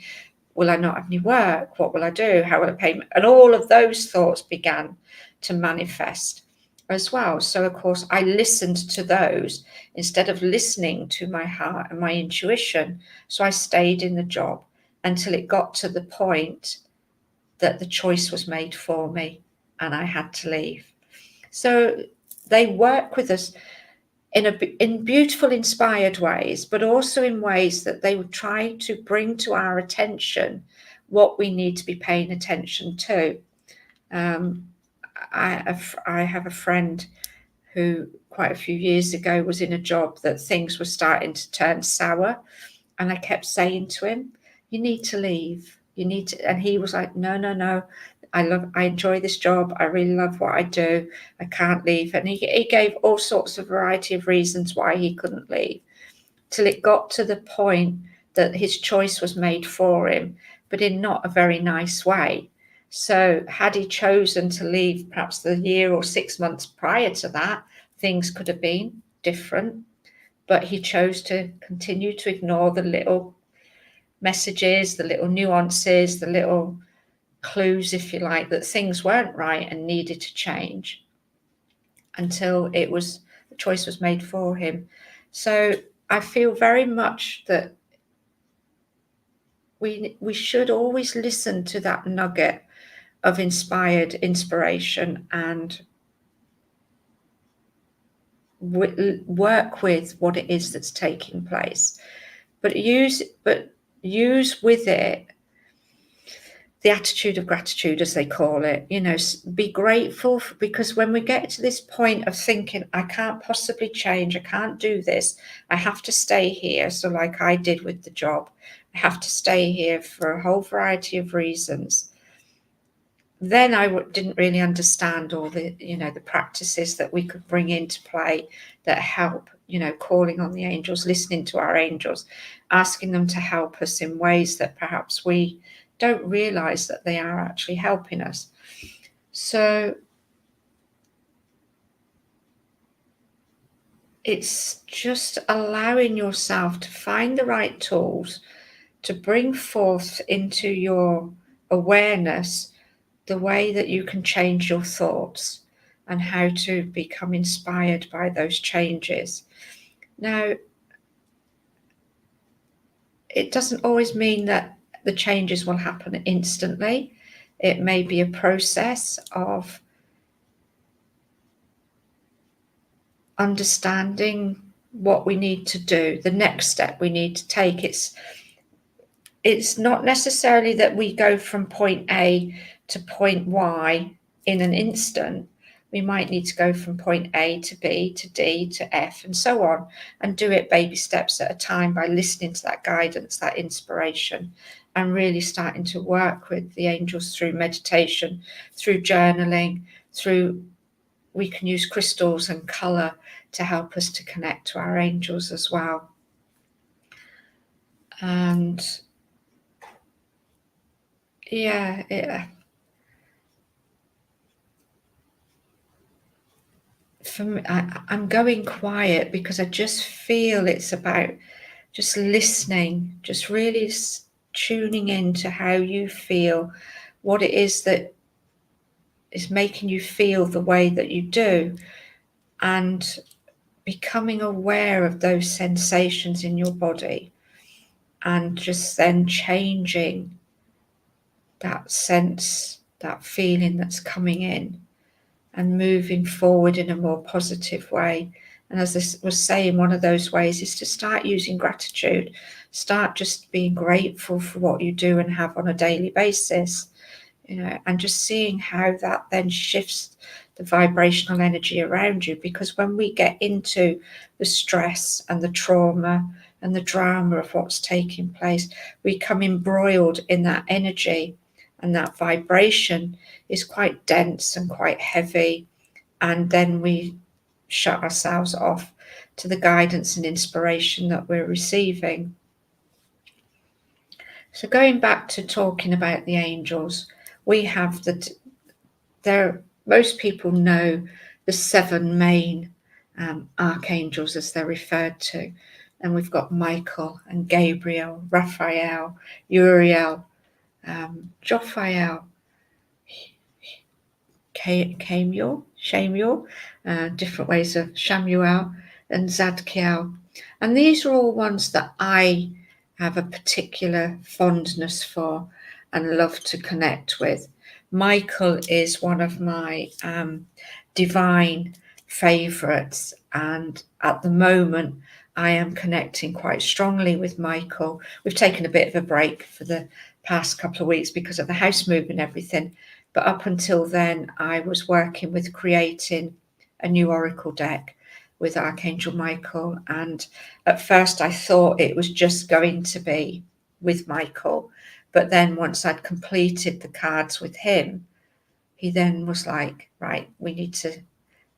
Will I not have any work? What will I do? How will I pay? And all of those thoughts began to manifest as well. So, of course, I listened to those instead of listening to my heart and my intuition. So I stayed in the job until it got to the point that the choice was made for me and I had to leave. So they work with us in beautiful, inspired ways, but also in ways that they would try to bring to our attention what we need to be paying attention to. I have a friend who quite a few years ago was in a job that things were starting to turn sour, and I kept saying to him, you need to leave, you need to, and he was like, no, I enjoy this job, I really love what I do, I can't leave. And he gave all sorts of variety of reasons why he couldn't leave, till it got to the point that his choice was made for him, but in not a very nice way. So had he chosen to leave perhaps the year or 6 months prior to that, things could have been different. But he chose to continue to ignore the little messages, the little nuances, the little clues, if you like, that things weren't right and needed to change until the choice was made for him. So I feel very much that we should always listen to that nugget of inspired inspiration and work with what it is that's taking place, but use with it the attitude of gratitude, as they call it. Be grateful because when we get to this point of thinking, I can't possibly change, I can't do this, I have to stay here. So like I did with the job, I have to stay here for a whole variety of reasons. Then I didn't really understand all the practices that we could bring into play that help, calling on the angels, listening to our angels, asking them to help us in ways that perhaps we don't realize that they are actually helping us. So it's just allowing yourself to find the right tools to bring forth into your awareness the way that you can change your thoughts and how to become inspired by those changes. Now, it doesn't always mean that the changes will happen instantly. It may be a process of understanding what we need to do, the next step we need to take. It's not necessarily that we go from point A to point Y in an instant. We might need to go from point A to B to D to F and so on, and do it baby steps at a time by listening to that guidance, that inspiration, and really starting to work with the angels through meditation, through journaling, we can use crystals and colour to help us to connect to our angels as well. And for me, I'm going quiet because I just feel it's about just listening, just really tuning in to how you feel, what it is that is making you feel the way that you do, and becoming aware of those sensations in your body, and just then changing that sense, that feeling that's coming in, and moving forward in a more positive way. And as I was saying, one of those ways is to start using gratitude, start just being grateful for what you do and have on a daily basis, and just seeing how that then shifts the vibrational energy around you. Because when we get into the stress and the trauma and the drama of what's taking place, we come embroiled in that energy, and that vibration is quite dense and quite heavy, and then we shut ourselves off to the guidance and inspiration that we're receiving. So going back to talking about the angels, we have most people know the 7 main archangels, as they're referred to, and we've got Michael and Gabriel, Raphael, Uriel, Jophiel, Shamuel, different ways of Shamuel, and Zadkiel. And these are all ones that I have a particular fondness for and love to connect with. Michael is one of my divine favourites, and at the moment I am connecting quite strongly with Michael. We've taken a bit of a break for the past couple of weeks because of the house move and everything, but up until then I was working with creating a new oracle deck with Archangel Michael, and at first I thought it was just going to be with Michael, but then once I'd completed the cards with him, he then was like, right, we need to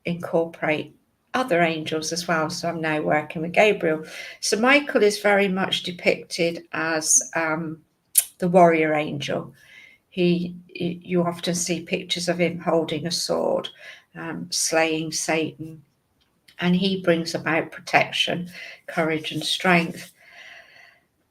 incorporate other angels as well. So I'm now working with Gabriel. So Michael is very much depicted as the warrior angel. You often see pictures of him holding a sword, slaying Satan, and he brings about protection, courage, and strength.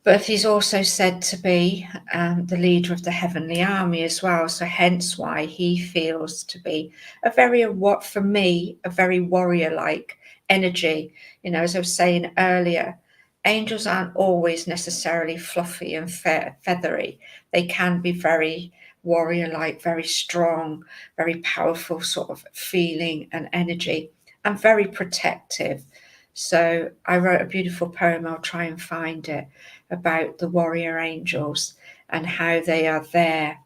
But he's also said to be the leader of the heavenly army as well. So hence why he feels to be for me, a very warrior-like energy. As I was saying earlier, angels aren't always necessarily fluffy and feathery. They can be very warrior-like, very strong, very powerful sort of feeling and energy, and very protective. So I wrote a beautiful poem, I'll try and find it, about the warrior angels and how they are there,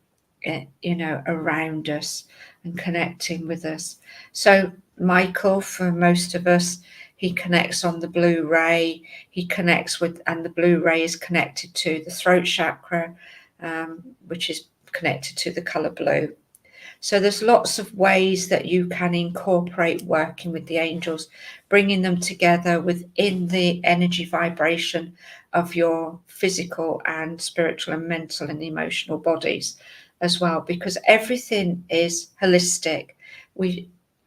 around us and connecting with us. So Michael, for most of us, he connects on the blue ray. He connects with, and the blue ray is connected to the throat chakra, which is connected to the color blue. So there's lots of ways that you can incorporate working with the angels, bringing them together within the energy vibration of your physical and spiritual and mental and emotional bodies as well, because everything is holistic.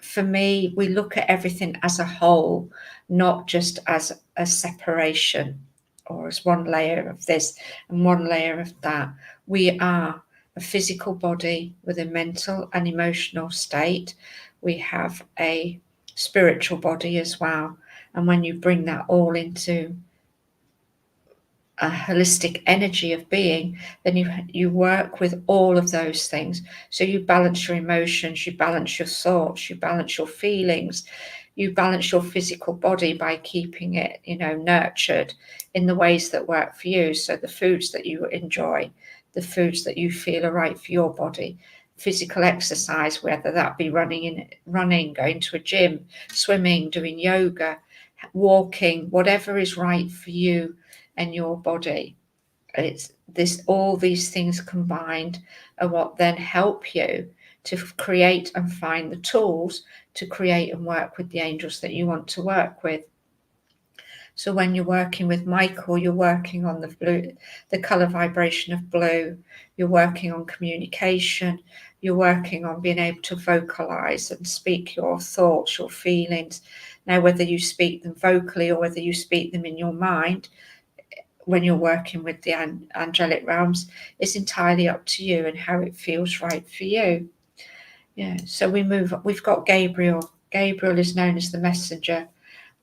For me, we look at everything as a whole, not just as a separation or as one layer of this and one layer of that. We are a physical body with a mental and emotional state. We have a spiritual body as well. And when you bring that all into a holistic energy of being, then you work with all of those things. So you balance your emotions, you balance your thoughts, you balance your feelings, you balance your physical body by keeping it, nurtured in the ways that work for you. So the foods that you enjoy, the foods that you feel are right for your body, physical exercise, whether that be running, going to a gym, swimming, doing yoga, walking, whatever is right for you and your body. All these things combined are what then help you to create and find the tools to create and work with the angels that you want to work with. So when you're working with Michael, you're working on the color vibration of blue. You're working on communication. You're working on being able to vocalize and speak your thoughts, your feelings. Now, whether you speak them vocally or whether you speak them in your mind, when you're working with the angelic realms, is entirely up to you and how it feels right for you. Yeah. So we've got Gabriel. Gabriel is known as the messenger,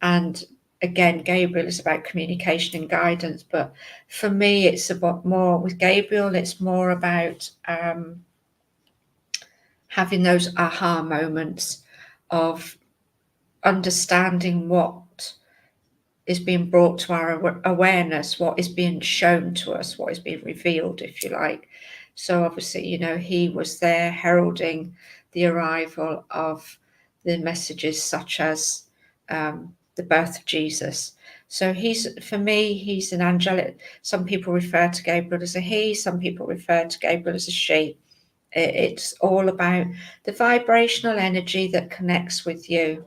and again, Gabriel is about communication and guidance, but for me it's about more with Gabriel, it's more about having those aha moments of understanding what is being brought to our awareness, what is being shown to us, what is being revealed, if you like. So obviously, he was there heralding the arrival of the messages such as the birth of Jesus. So for me, he's an angelic. Some people refer to Gabriel as a he, some people refer to Gabriel as a she. It's all about the vibrational energy that connects with you.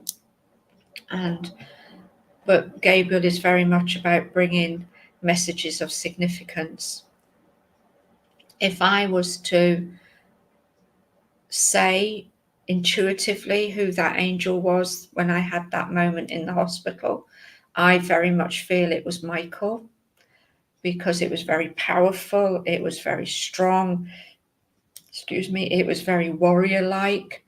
But Gabriel is very much about bringing messages of significance. If I was to say intuitively who that angel was when I had that moment in the hospital, I very much feel it was Michael, because it was very powerful, it was very strong, it was very warrior-like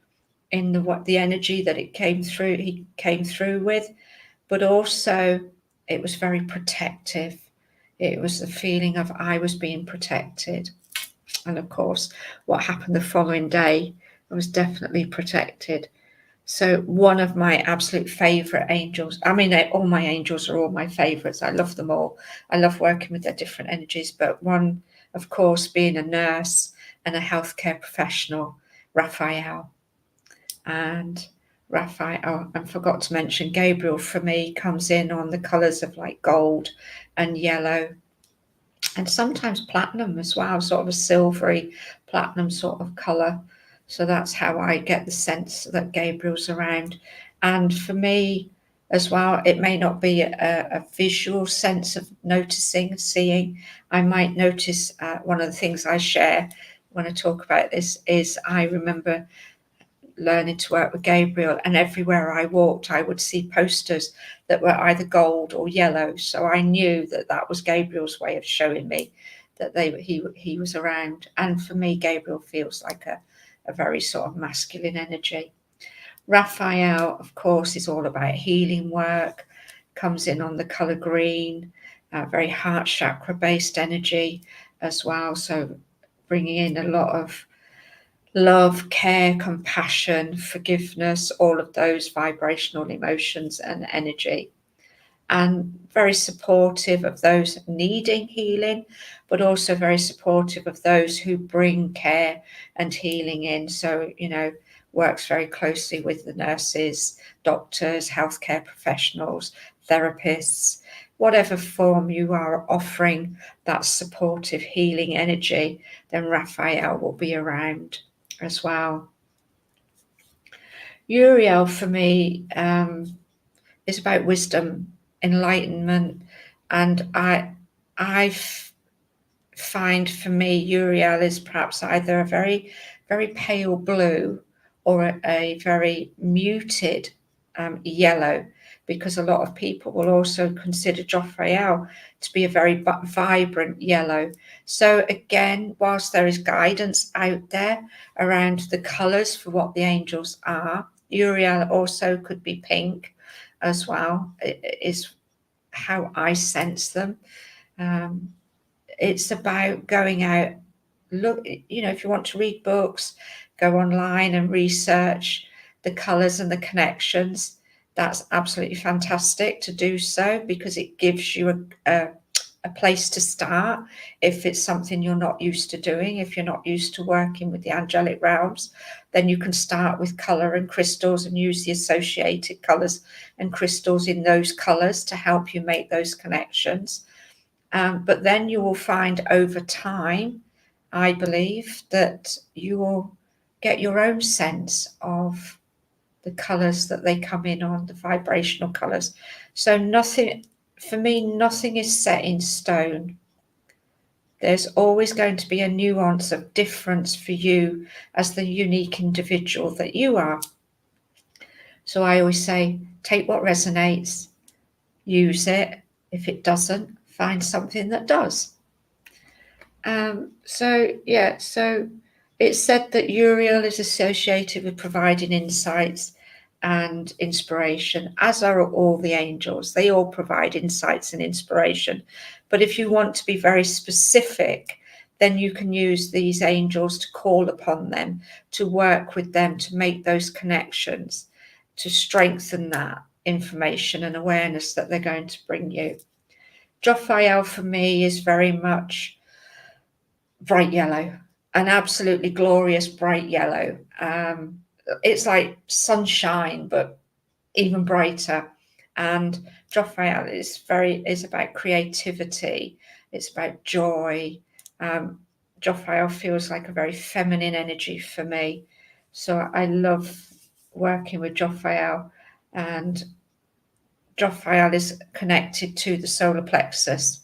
in the energy that he came through with, but also it was very protective. It was the feeling of I was being protected. And of course, what happened the following day, I was definitely protected. So one of my absolute favourite angels, I mean, all my angels are all my favourites. I love them all. I love working with their different energies. But one, of course, being a nurse and a healthcare professional, Raphael. And Raphael, I forgot to mention, Gabriel for me comes in on the colours of like gold and yellow, and sometimes platinum as well, sort of a silvery platinum sort of colour. So that's how I get the sense that Gabriel's around. And for me as well, it may not be a visual sense of noticing, seeing. I might notice, one of the things I share when I talk about this is I remember learning to work with Gabriel, and everywhere I walked I would see posters that were either gold or yellow, so I knew that that was Gabriel's way of showing me that he was around. And for me, Gabriel feels like a very sort of masculine energy. Raphael, of course, is all about healing work, comes in on the color green, very heart chakra based energy as well, so bringing in a lot of love, care, compassion, forgiveness, all of those vibrational emotions and energy. And very supportive of those needing healing, but also very supportive of those who bring care and healing in. So, works very closely with the nurses, doctors, healthcare professionals, therapists, whatever form you are offering that supportive healing energy, then Raphael will be around as well. Uriel for me is about wisdom, enlightenment, and I find for me Uriel is perhaps either a very, very pale blue or a very muted yellow, because a lot of people will also consider Jophiel to be a very vibrant yellow. So again, whilst there is guidance out there around the colours for what the angels are, Uriel also could be pink as well. It is how I sense them. It's about going out, look, if you want to read books, go online and research the colours and the connections. That's absolutely fantastic to do so, because it gives you a place to start if it's something you're not used to doing. If you're not used to working with the angelic realms, then you can start with colour and crystals and use the associated colours and crystals in those colours to help you make those connections. But then you will find over time, I believe, that you will get your own sense of the colours that they come in on, the vibrational colours. So nothing, for me, nothing is set in stone. There's always going to be a nuance of difference for you as the unique individual that you are. So I always say, take what resonates, use it. If it doesn't, find something that does. So it's said that Uriel is associated with providing insights and inspiration, as are all the angels. They all provide insights and inspiration. But if you want to be very specific, then you can use these angels to call upon them, to work with them, to make those connections, to strengthen that information and awareness that they're going to bring you. Jophiel for me is very much bright yellow, an absolutely glorious bright yellow. It's like sunshine, but even brighter. And Jophiel is about creativity. It's about joy. Jophiel feels like a very feminine energy for me. So I love working with Jophiel, and Jophiel is connected to the solar plexus.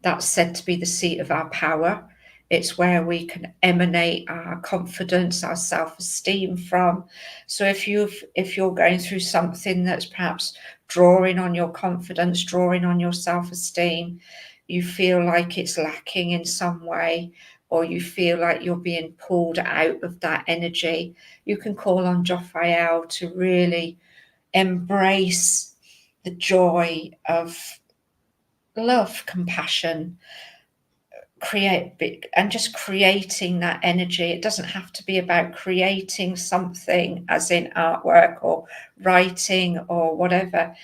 That's said to be the seat of our power. It's where we can emanate our confidence, our self-esteem from. So if you're going through something that's perhaps drawing on your confidence, drawing on your self-esteem, you feel like it's lacking in some way, or you feel like you're being pulled out of that energy, you can call on Jophiel to really embrace the joy of love, compassion, just creating that energy. It doesn't have to be about creating something as in artwork or writing or whatever,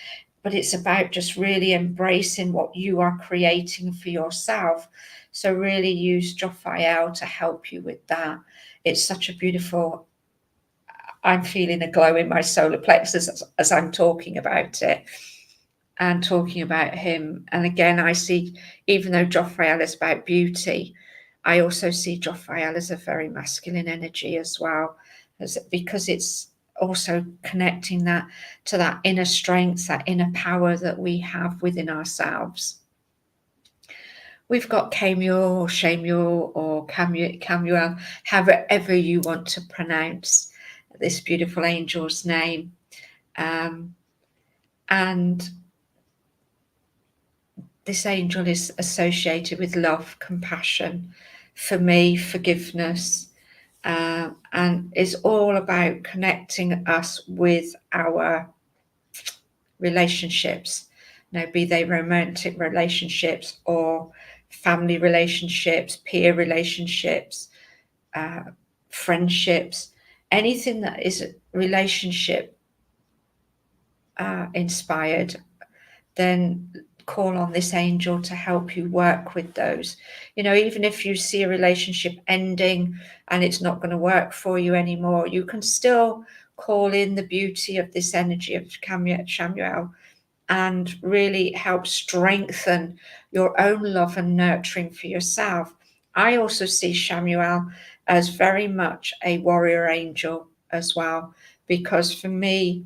but it's about just really embracing what you are creating for yourself. So really use Jophiel to help you with that. It's such a beautiful, I'm feeling a glow in my solar plexus as I'm talking about it and talking about him. And again, I see, even though Jophiel is about beauty, I also see Jophiel as a very masculine energy as well, because it's also connecting that to that inner strength, that inner power that we have within ourselves. We've got Camuel or Shamuel or Camuel, however you want to pronounce this beautiful angel's name. And this angel is associated with love, compassion, for me, forgiveness, and is all about connecting us with our relationships, be they romantic relationships or family relationships, peer relationships, friendships, anything that is relationship inspired, then call on this angel to help you work with those. Even if you see a relationship ending and it's not going to work for you anymore, you can still call in the beauty of this energy of Shamuel and really help strengthen your own love and nurturing for yourself. I also see Shamuel as very much a warrior angel as well, because for me,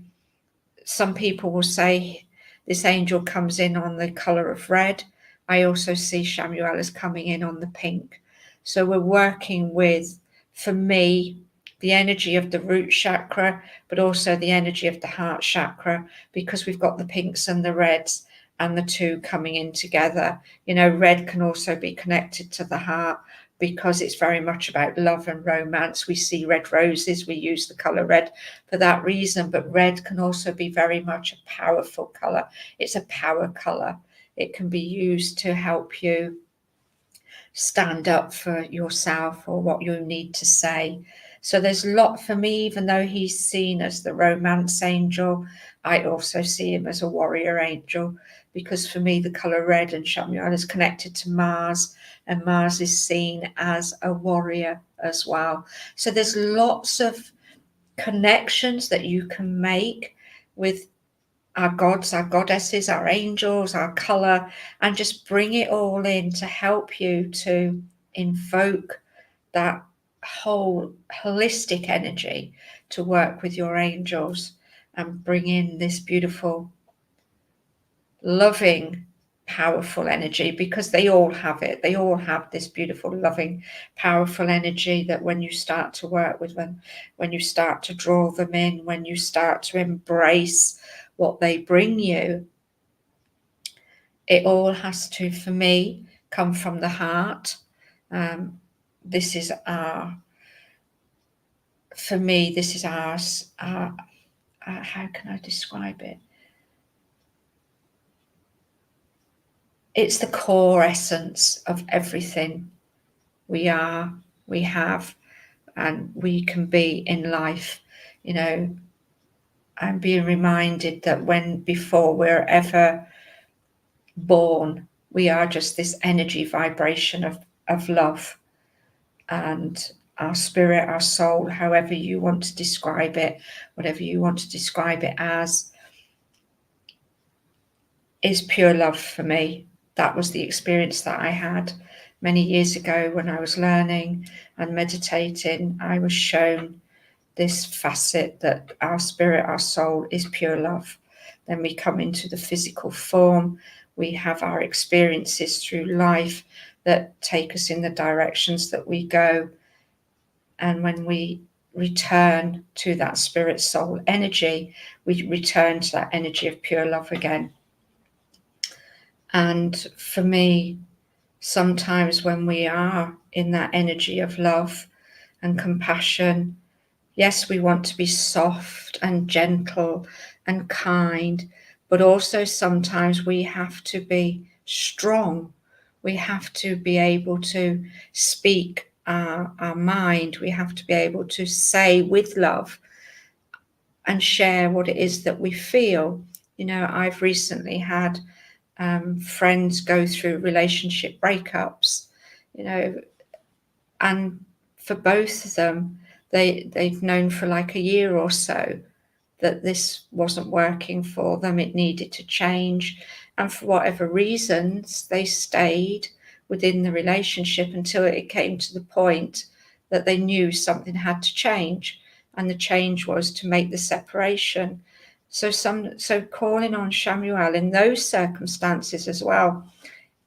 some people will say this angel comes in on the color of red. I also see Shamuel as coming in on the pink. So we're working with, for me, the energy of the root chakra, but also the energy of the heart chakra, because we've got the pinks and the reds and the two coming in together. Red can also be connected to the heart because it's very much about love and romance. We see red roses, we use the color red for that reason, but red can also be very much a powerful color. It's a power color. It can be used to help you stand up for yourself or what you need to say. So there's a lot for me, even though he's seen as the romance angel, I also see him as a warrior angel, because for me, the color red and Shamuel is connected to Mars, and Mars is seen as a warrior as well. So there's lots of connections that you can make with our gods, our goddesses, our angels, our color, and just bring it all in to help you to invoke that whole holistic energy to work with your angels and bring in this beautiful, loving, powerful energy, because they all have it. They all have this beautiful, loving, powerful energy that when you start to work with them, when you start to draw them in, when you start to embrace what they bring you, it all has to, for me, come from the heart. This is our, for me, this is ours. How can I describe it? It's the core essence of everything we are, we have, and we can be in life. I'm being reminded that before we're ever born, we are just this energy vibration of love, and our spirit, our soul, however you want to describe it, whatever you want to describe it as, is pure love for me. That was the experience that I had. many years ago when I was learning and meditating, I was shown this facet that our spirit, our soul is pure love. Then we come into the physical form. We have our experiences through life that take us in the directions that we go. And when we return to that spirit soul energy, we return to that energy of pure love again. And for me, sometimes when we are in that energy of love and compassion, yes, we want to be soft and gentle and kind, but also sometimes we have to be strong. We have to be able to speak our mind. We have to be able to say with love and share what it is that we feel. You know, I've recently had friends go through relationship breakups, you know, and for both of them, they've known for like a year or so that this wasn't working for them. It needed to change. And for whatever reasons, they stayed within the relationship until it came to the point that they knew something had to change. And the change was to make the separation. So calling on Shamuel in those circumstances as well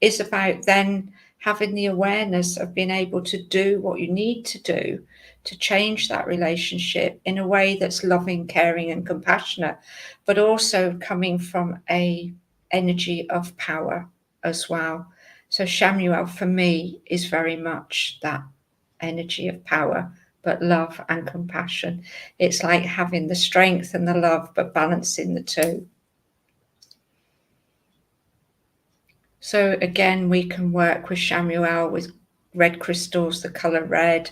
is about then having the awareness of being able to do what you need to do to change that relationship in a way that's loving, caring and compassionate, but also coming from a energy of power as well. So Shamuel for me is very much that energy of power, but love and compassion. It's like having the strength and the love, but balancing the two. So again, we can work with Shamuel with red crystals, the color red.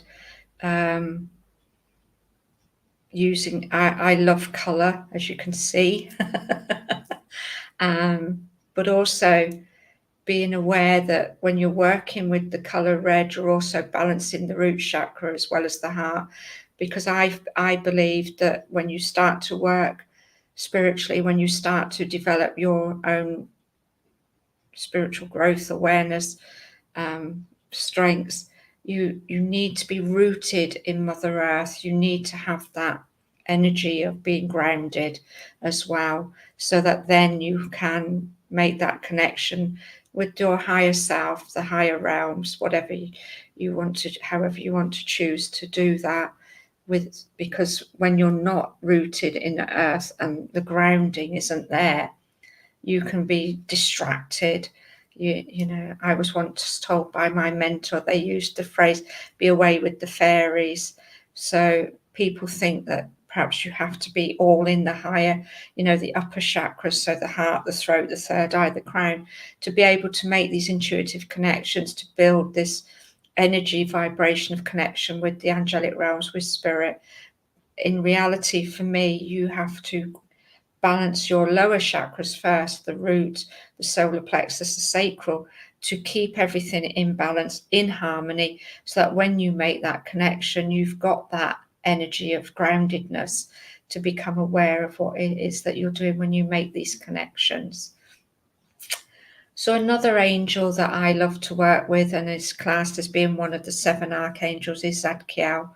Using, I love color, as you can see, but also being aware that when you're working with the color red, you're also balancing the root chakra as well as the heart, because I believe that when you start to work spiritually, when you start to develop your own spiritual growth, awareness, strengths, you need to be rooted in Mother Earth. You need to have that energy of being grounded as well, so that then you can make that connection with your higher self, the higher realms, whatever you want to, however you want to choose to do that with, because when you're not rooted in the earth and the grounding isn't there, you can be distracted. You know, I was once told by my mentor, they used the phrase, be away with the fairies. So people think that perhaps you have to be all in the higher, you know, the upper chakras, so the heart, the throat, the third eye, the crown, to be able to make these intuitive connections, to build this energy vibration of connection with the angelic realms, with spirit. In reality, for me, you have to balance your lower chakras first, the root, the solar plexus, the sacral, to keep everything in balance, in harmony, so that when you make that connection, you've got that energy of groundedness to become aware of what it is that you're doing when you make these connections. So another angel that I love to work with and is classed as being one of the 7 archangels is Zadkiel.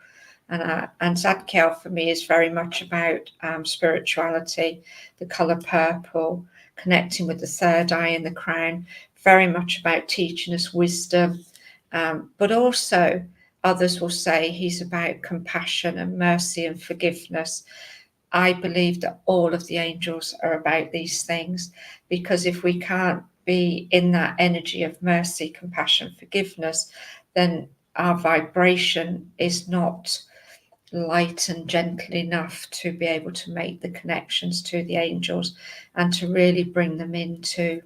And Zadkiel for me is very much about spirituality, the colour purple, connecting with the third eye and the crown, very much about teaching us wisdom, but also others will say he's about compassion and mercy and forgiveness. I believe that all of the angels are about these things, because if we can't be in that energy of mercy, compassion, forgiveness, then our vibration is not light and gentle enough to be able to make the connections to the angels and to really bring them into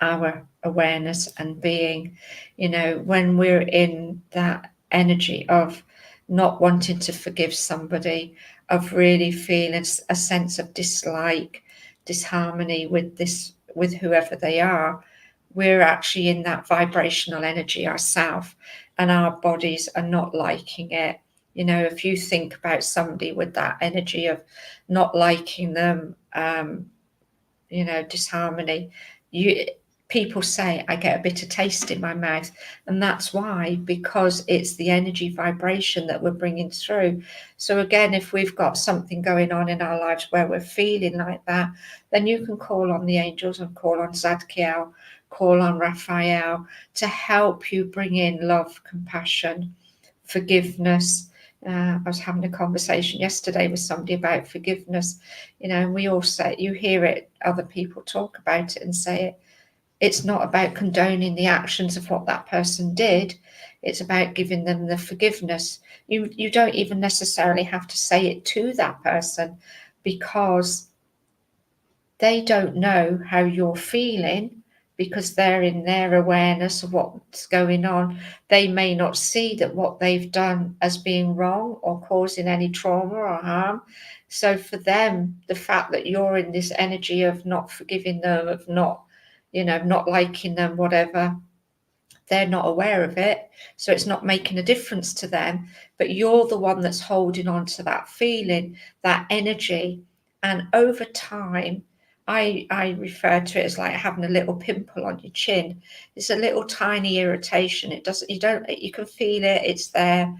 our awareness and being. You know, when we're in that energy of not wanting to forgive somebody, of really feeling a sense of dislike, disharmony with this, with whoever they are, we're actually in that vibrational energy ourselves, and our bodies are not liking it. You know, if you think about somebody with that energy of not liking them, you know, disharmony, people say I get a bitter taste in my mouth, and that's why, because it's the energy vibration that we're bringing through. So again, if we've got something going on in our lives where we're feeling like that, then you can call on the angels and call on Zadkiel, call on Raphael to help you bring in love, compassion, forgiveness. I was having a conversation yesterday with somebody about forgiveness, and we all say, you hear it, other people talk about it and say it. It's not about condoning the actions of what that person did. It's about giving them the forgiveness. You don't even necessarily have to say it to that person, because they don't know how you're feeling, because they're in their awareness of what's going on. They may not see that what they've done as being wrong or causing any trauma or harm. So for them, the fact that you're in this energy of not forgiving them, of not liking them, whatever, they're not aware of it. So it's not making a difference to them, but you're the one that's holding on to that feeling, that energy. And over time, I refer to it as like having a little pimple on your chin. It's a little tiny irritation. You can feel it, it's there,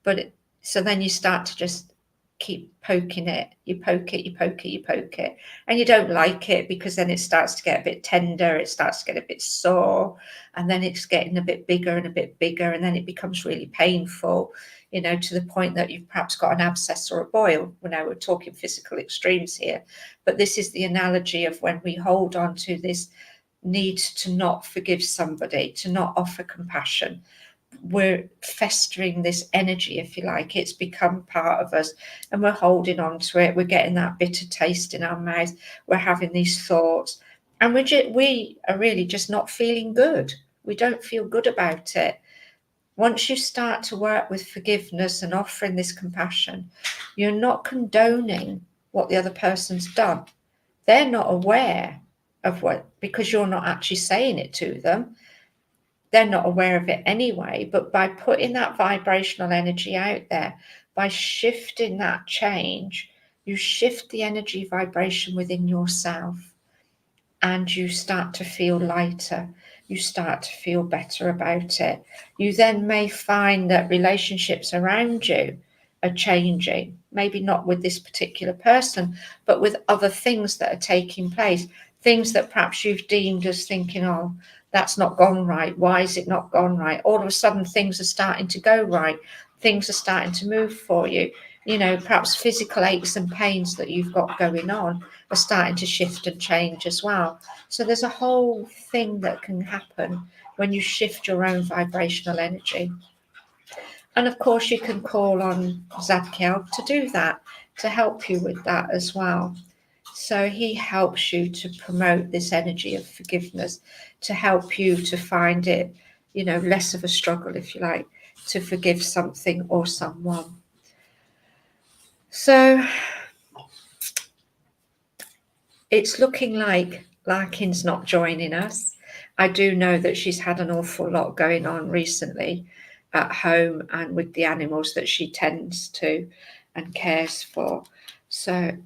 but so then you start to just keep poking it. You poke it, you poke it, you poke it, and you don't like it, because then it starts to get a bit tender, it starts to get a bit sore, and then it's getting a bit bigger and a bit bigger, and then it becomes really painful, to the point that you've perhaps got an abscess or a boil. We're talking physical extremes here, but this is the analogy of when we hold on to this need to not forgive somebody, to not offer compassion. We're festering this energy, if you like. It's become part of us, and we're holding on to it. We're getting that bitter taste in our mouth. We're having these thoughts, and we are really just not feeling good. We don't feel good about it. Once you start to work with forgiveness and offering this compassion, you're not condoning what the other person's done. They're not aware of what, because you're not actually saying it to them. They're not aware of it anyway, but by putting that vibrational energy out there, by shifting that change, you shift the energy vibration within yourself, and you start to feel lighter. You start to feel better about it. You then may find that relationships around you are changing, maybe not with this particular person, but with other things that are taking place, things that perhaps you've deemed as thinking, oh, that's not gone right. Why is it not gone right? All of a sudden, things are starting to go right. Things are starting to move for you. Perhaps physical aches and pains that you've got going on are starting to shift and change as well. So there's a whole thing that can happen when you shift your own vibrational energy. And of course, you can call on Zadkiel to do that, to help you with that as well. So he helps you to promote this energy of forgiveness, to help you to find it, less of a struggle, if you like, to forgive something or someone. So it's looking like Larkin's not joining us. I do know that she's had an awful lot going on recently at home and with the animals that she tends to and cares for. So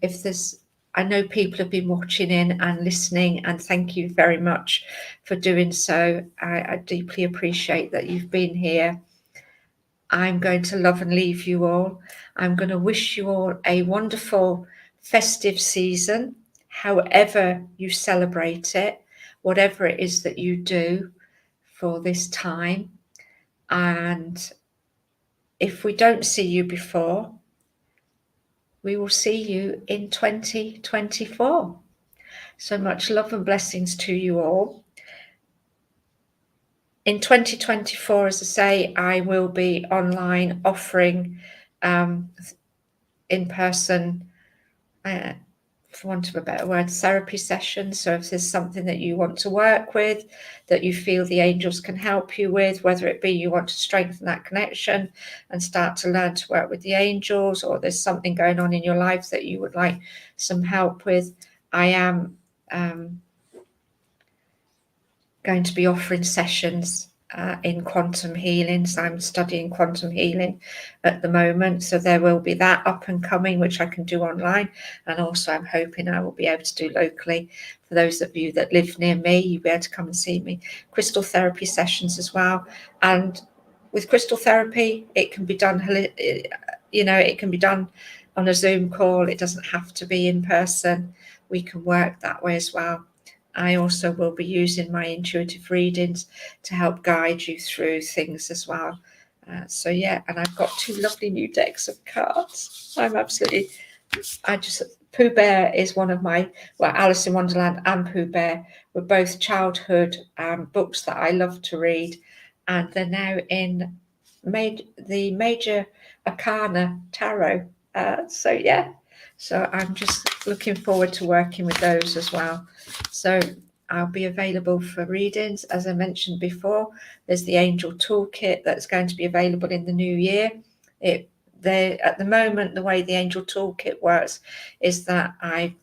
I know people have been watching in and listening, and thank you very much for doing so. I deeply appreciate that you've been here. I'm going to love and leave you all. I'm going to wish you all a wonderful festive season, however you celebrate it, whatever it is that you do for this time. And if we don't see you before, we will see you in 2024. So much love and blessings to you all. In 2024, as I say, I will be online offering in-person, for want of a better word, therapy sessions. So if there's something that you want to work with, that you feel the angels can help you with, whether it be you want to strengthen that connection and start to learn to work with the angels, or there's something going on in your life that you would like some help with, I am going to be offering sessions in quantum healing. So I'm studying quantum healing at the moment. So there will be that up and coming, which I can do online. And also I'm hoping I will be able to do locally. For those of you that live near me, you'll be able to come and see me. Crystal therapy sessions as well. And with crystal therapy, it can be done, it can be done on a Zoom call. It doesn't have to be in person. We can work that way as well. I also will be using my intuitive readings to help guide you through things as well. So yeah, and I've got 2 lovely new decks of cards. Pooh Bear is one of my, Alice in Wonderland and Pooh Bear were both childhood books that I love to read, and they're now in the Major Arcana Tarot. So yeah, so I'm just looking forward to working with those as well. So I'll be available for readings. As I mentioned before, there's the Angel Toolkit that's going to be available in the new year. At the moment, the way the Angel Toolkit works is that I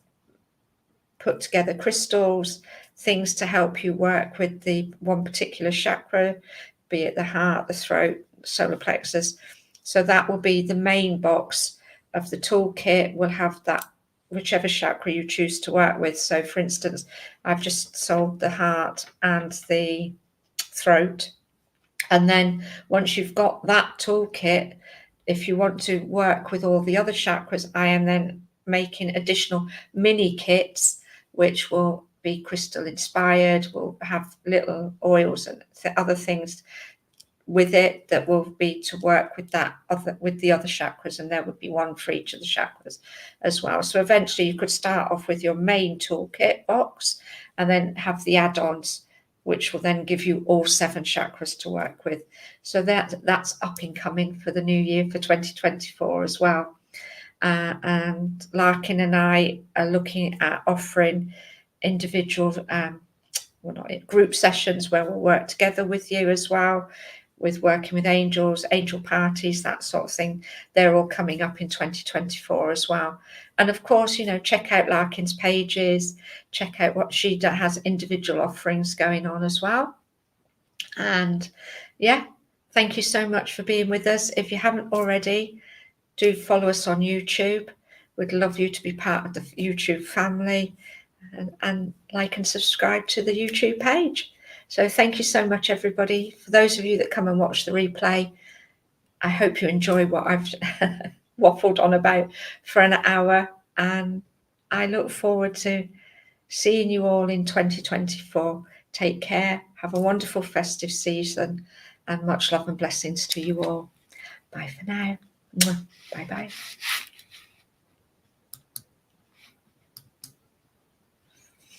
put together crystals, things to help you work with the one particular chakra, be it the heart, the throat, solar plexus. So that will be the main box of the toolkit. We'll have that, whichever chakra you choose to work with. So for instance, I've just sold the heart and the throat. And then once you've got that toolkit, if you want to work with all the other chakras, I am then making additional mini kits, which will be crystal inspired, will have little oils and other things with it that will be to work with with the other chakras, and there would be one for each of the chakras as well. So eventually you could start off with your main toolkit box and then have the add-ons, which will then give you all 7 chakras to work with. So that's up and coming for the new year, for 2024 as well. And Larkin and I are looking at offering individual group sessions where we'll work together with you as well, with working with angels, angel parties, that sort of thing. They're all coming up in 2024 as well. And of course, check out Larkin's pages, check out what she has individual offerings going on as well. And yeah, thank you so much for being with us. If you haven't already, do follow us on YouTube. We'd love you to be part of the YouTube family, and like and subscribe to the YouTube page. So thank you so much, everybody. For those of you that come and watch the replay, I hope you enjoy what I've waffled on about for an hour, and I look forward to seeing you all in 2024. Take care, have a wonderful festive season, and much love and blessings to you all. Bye for now. Bye bye.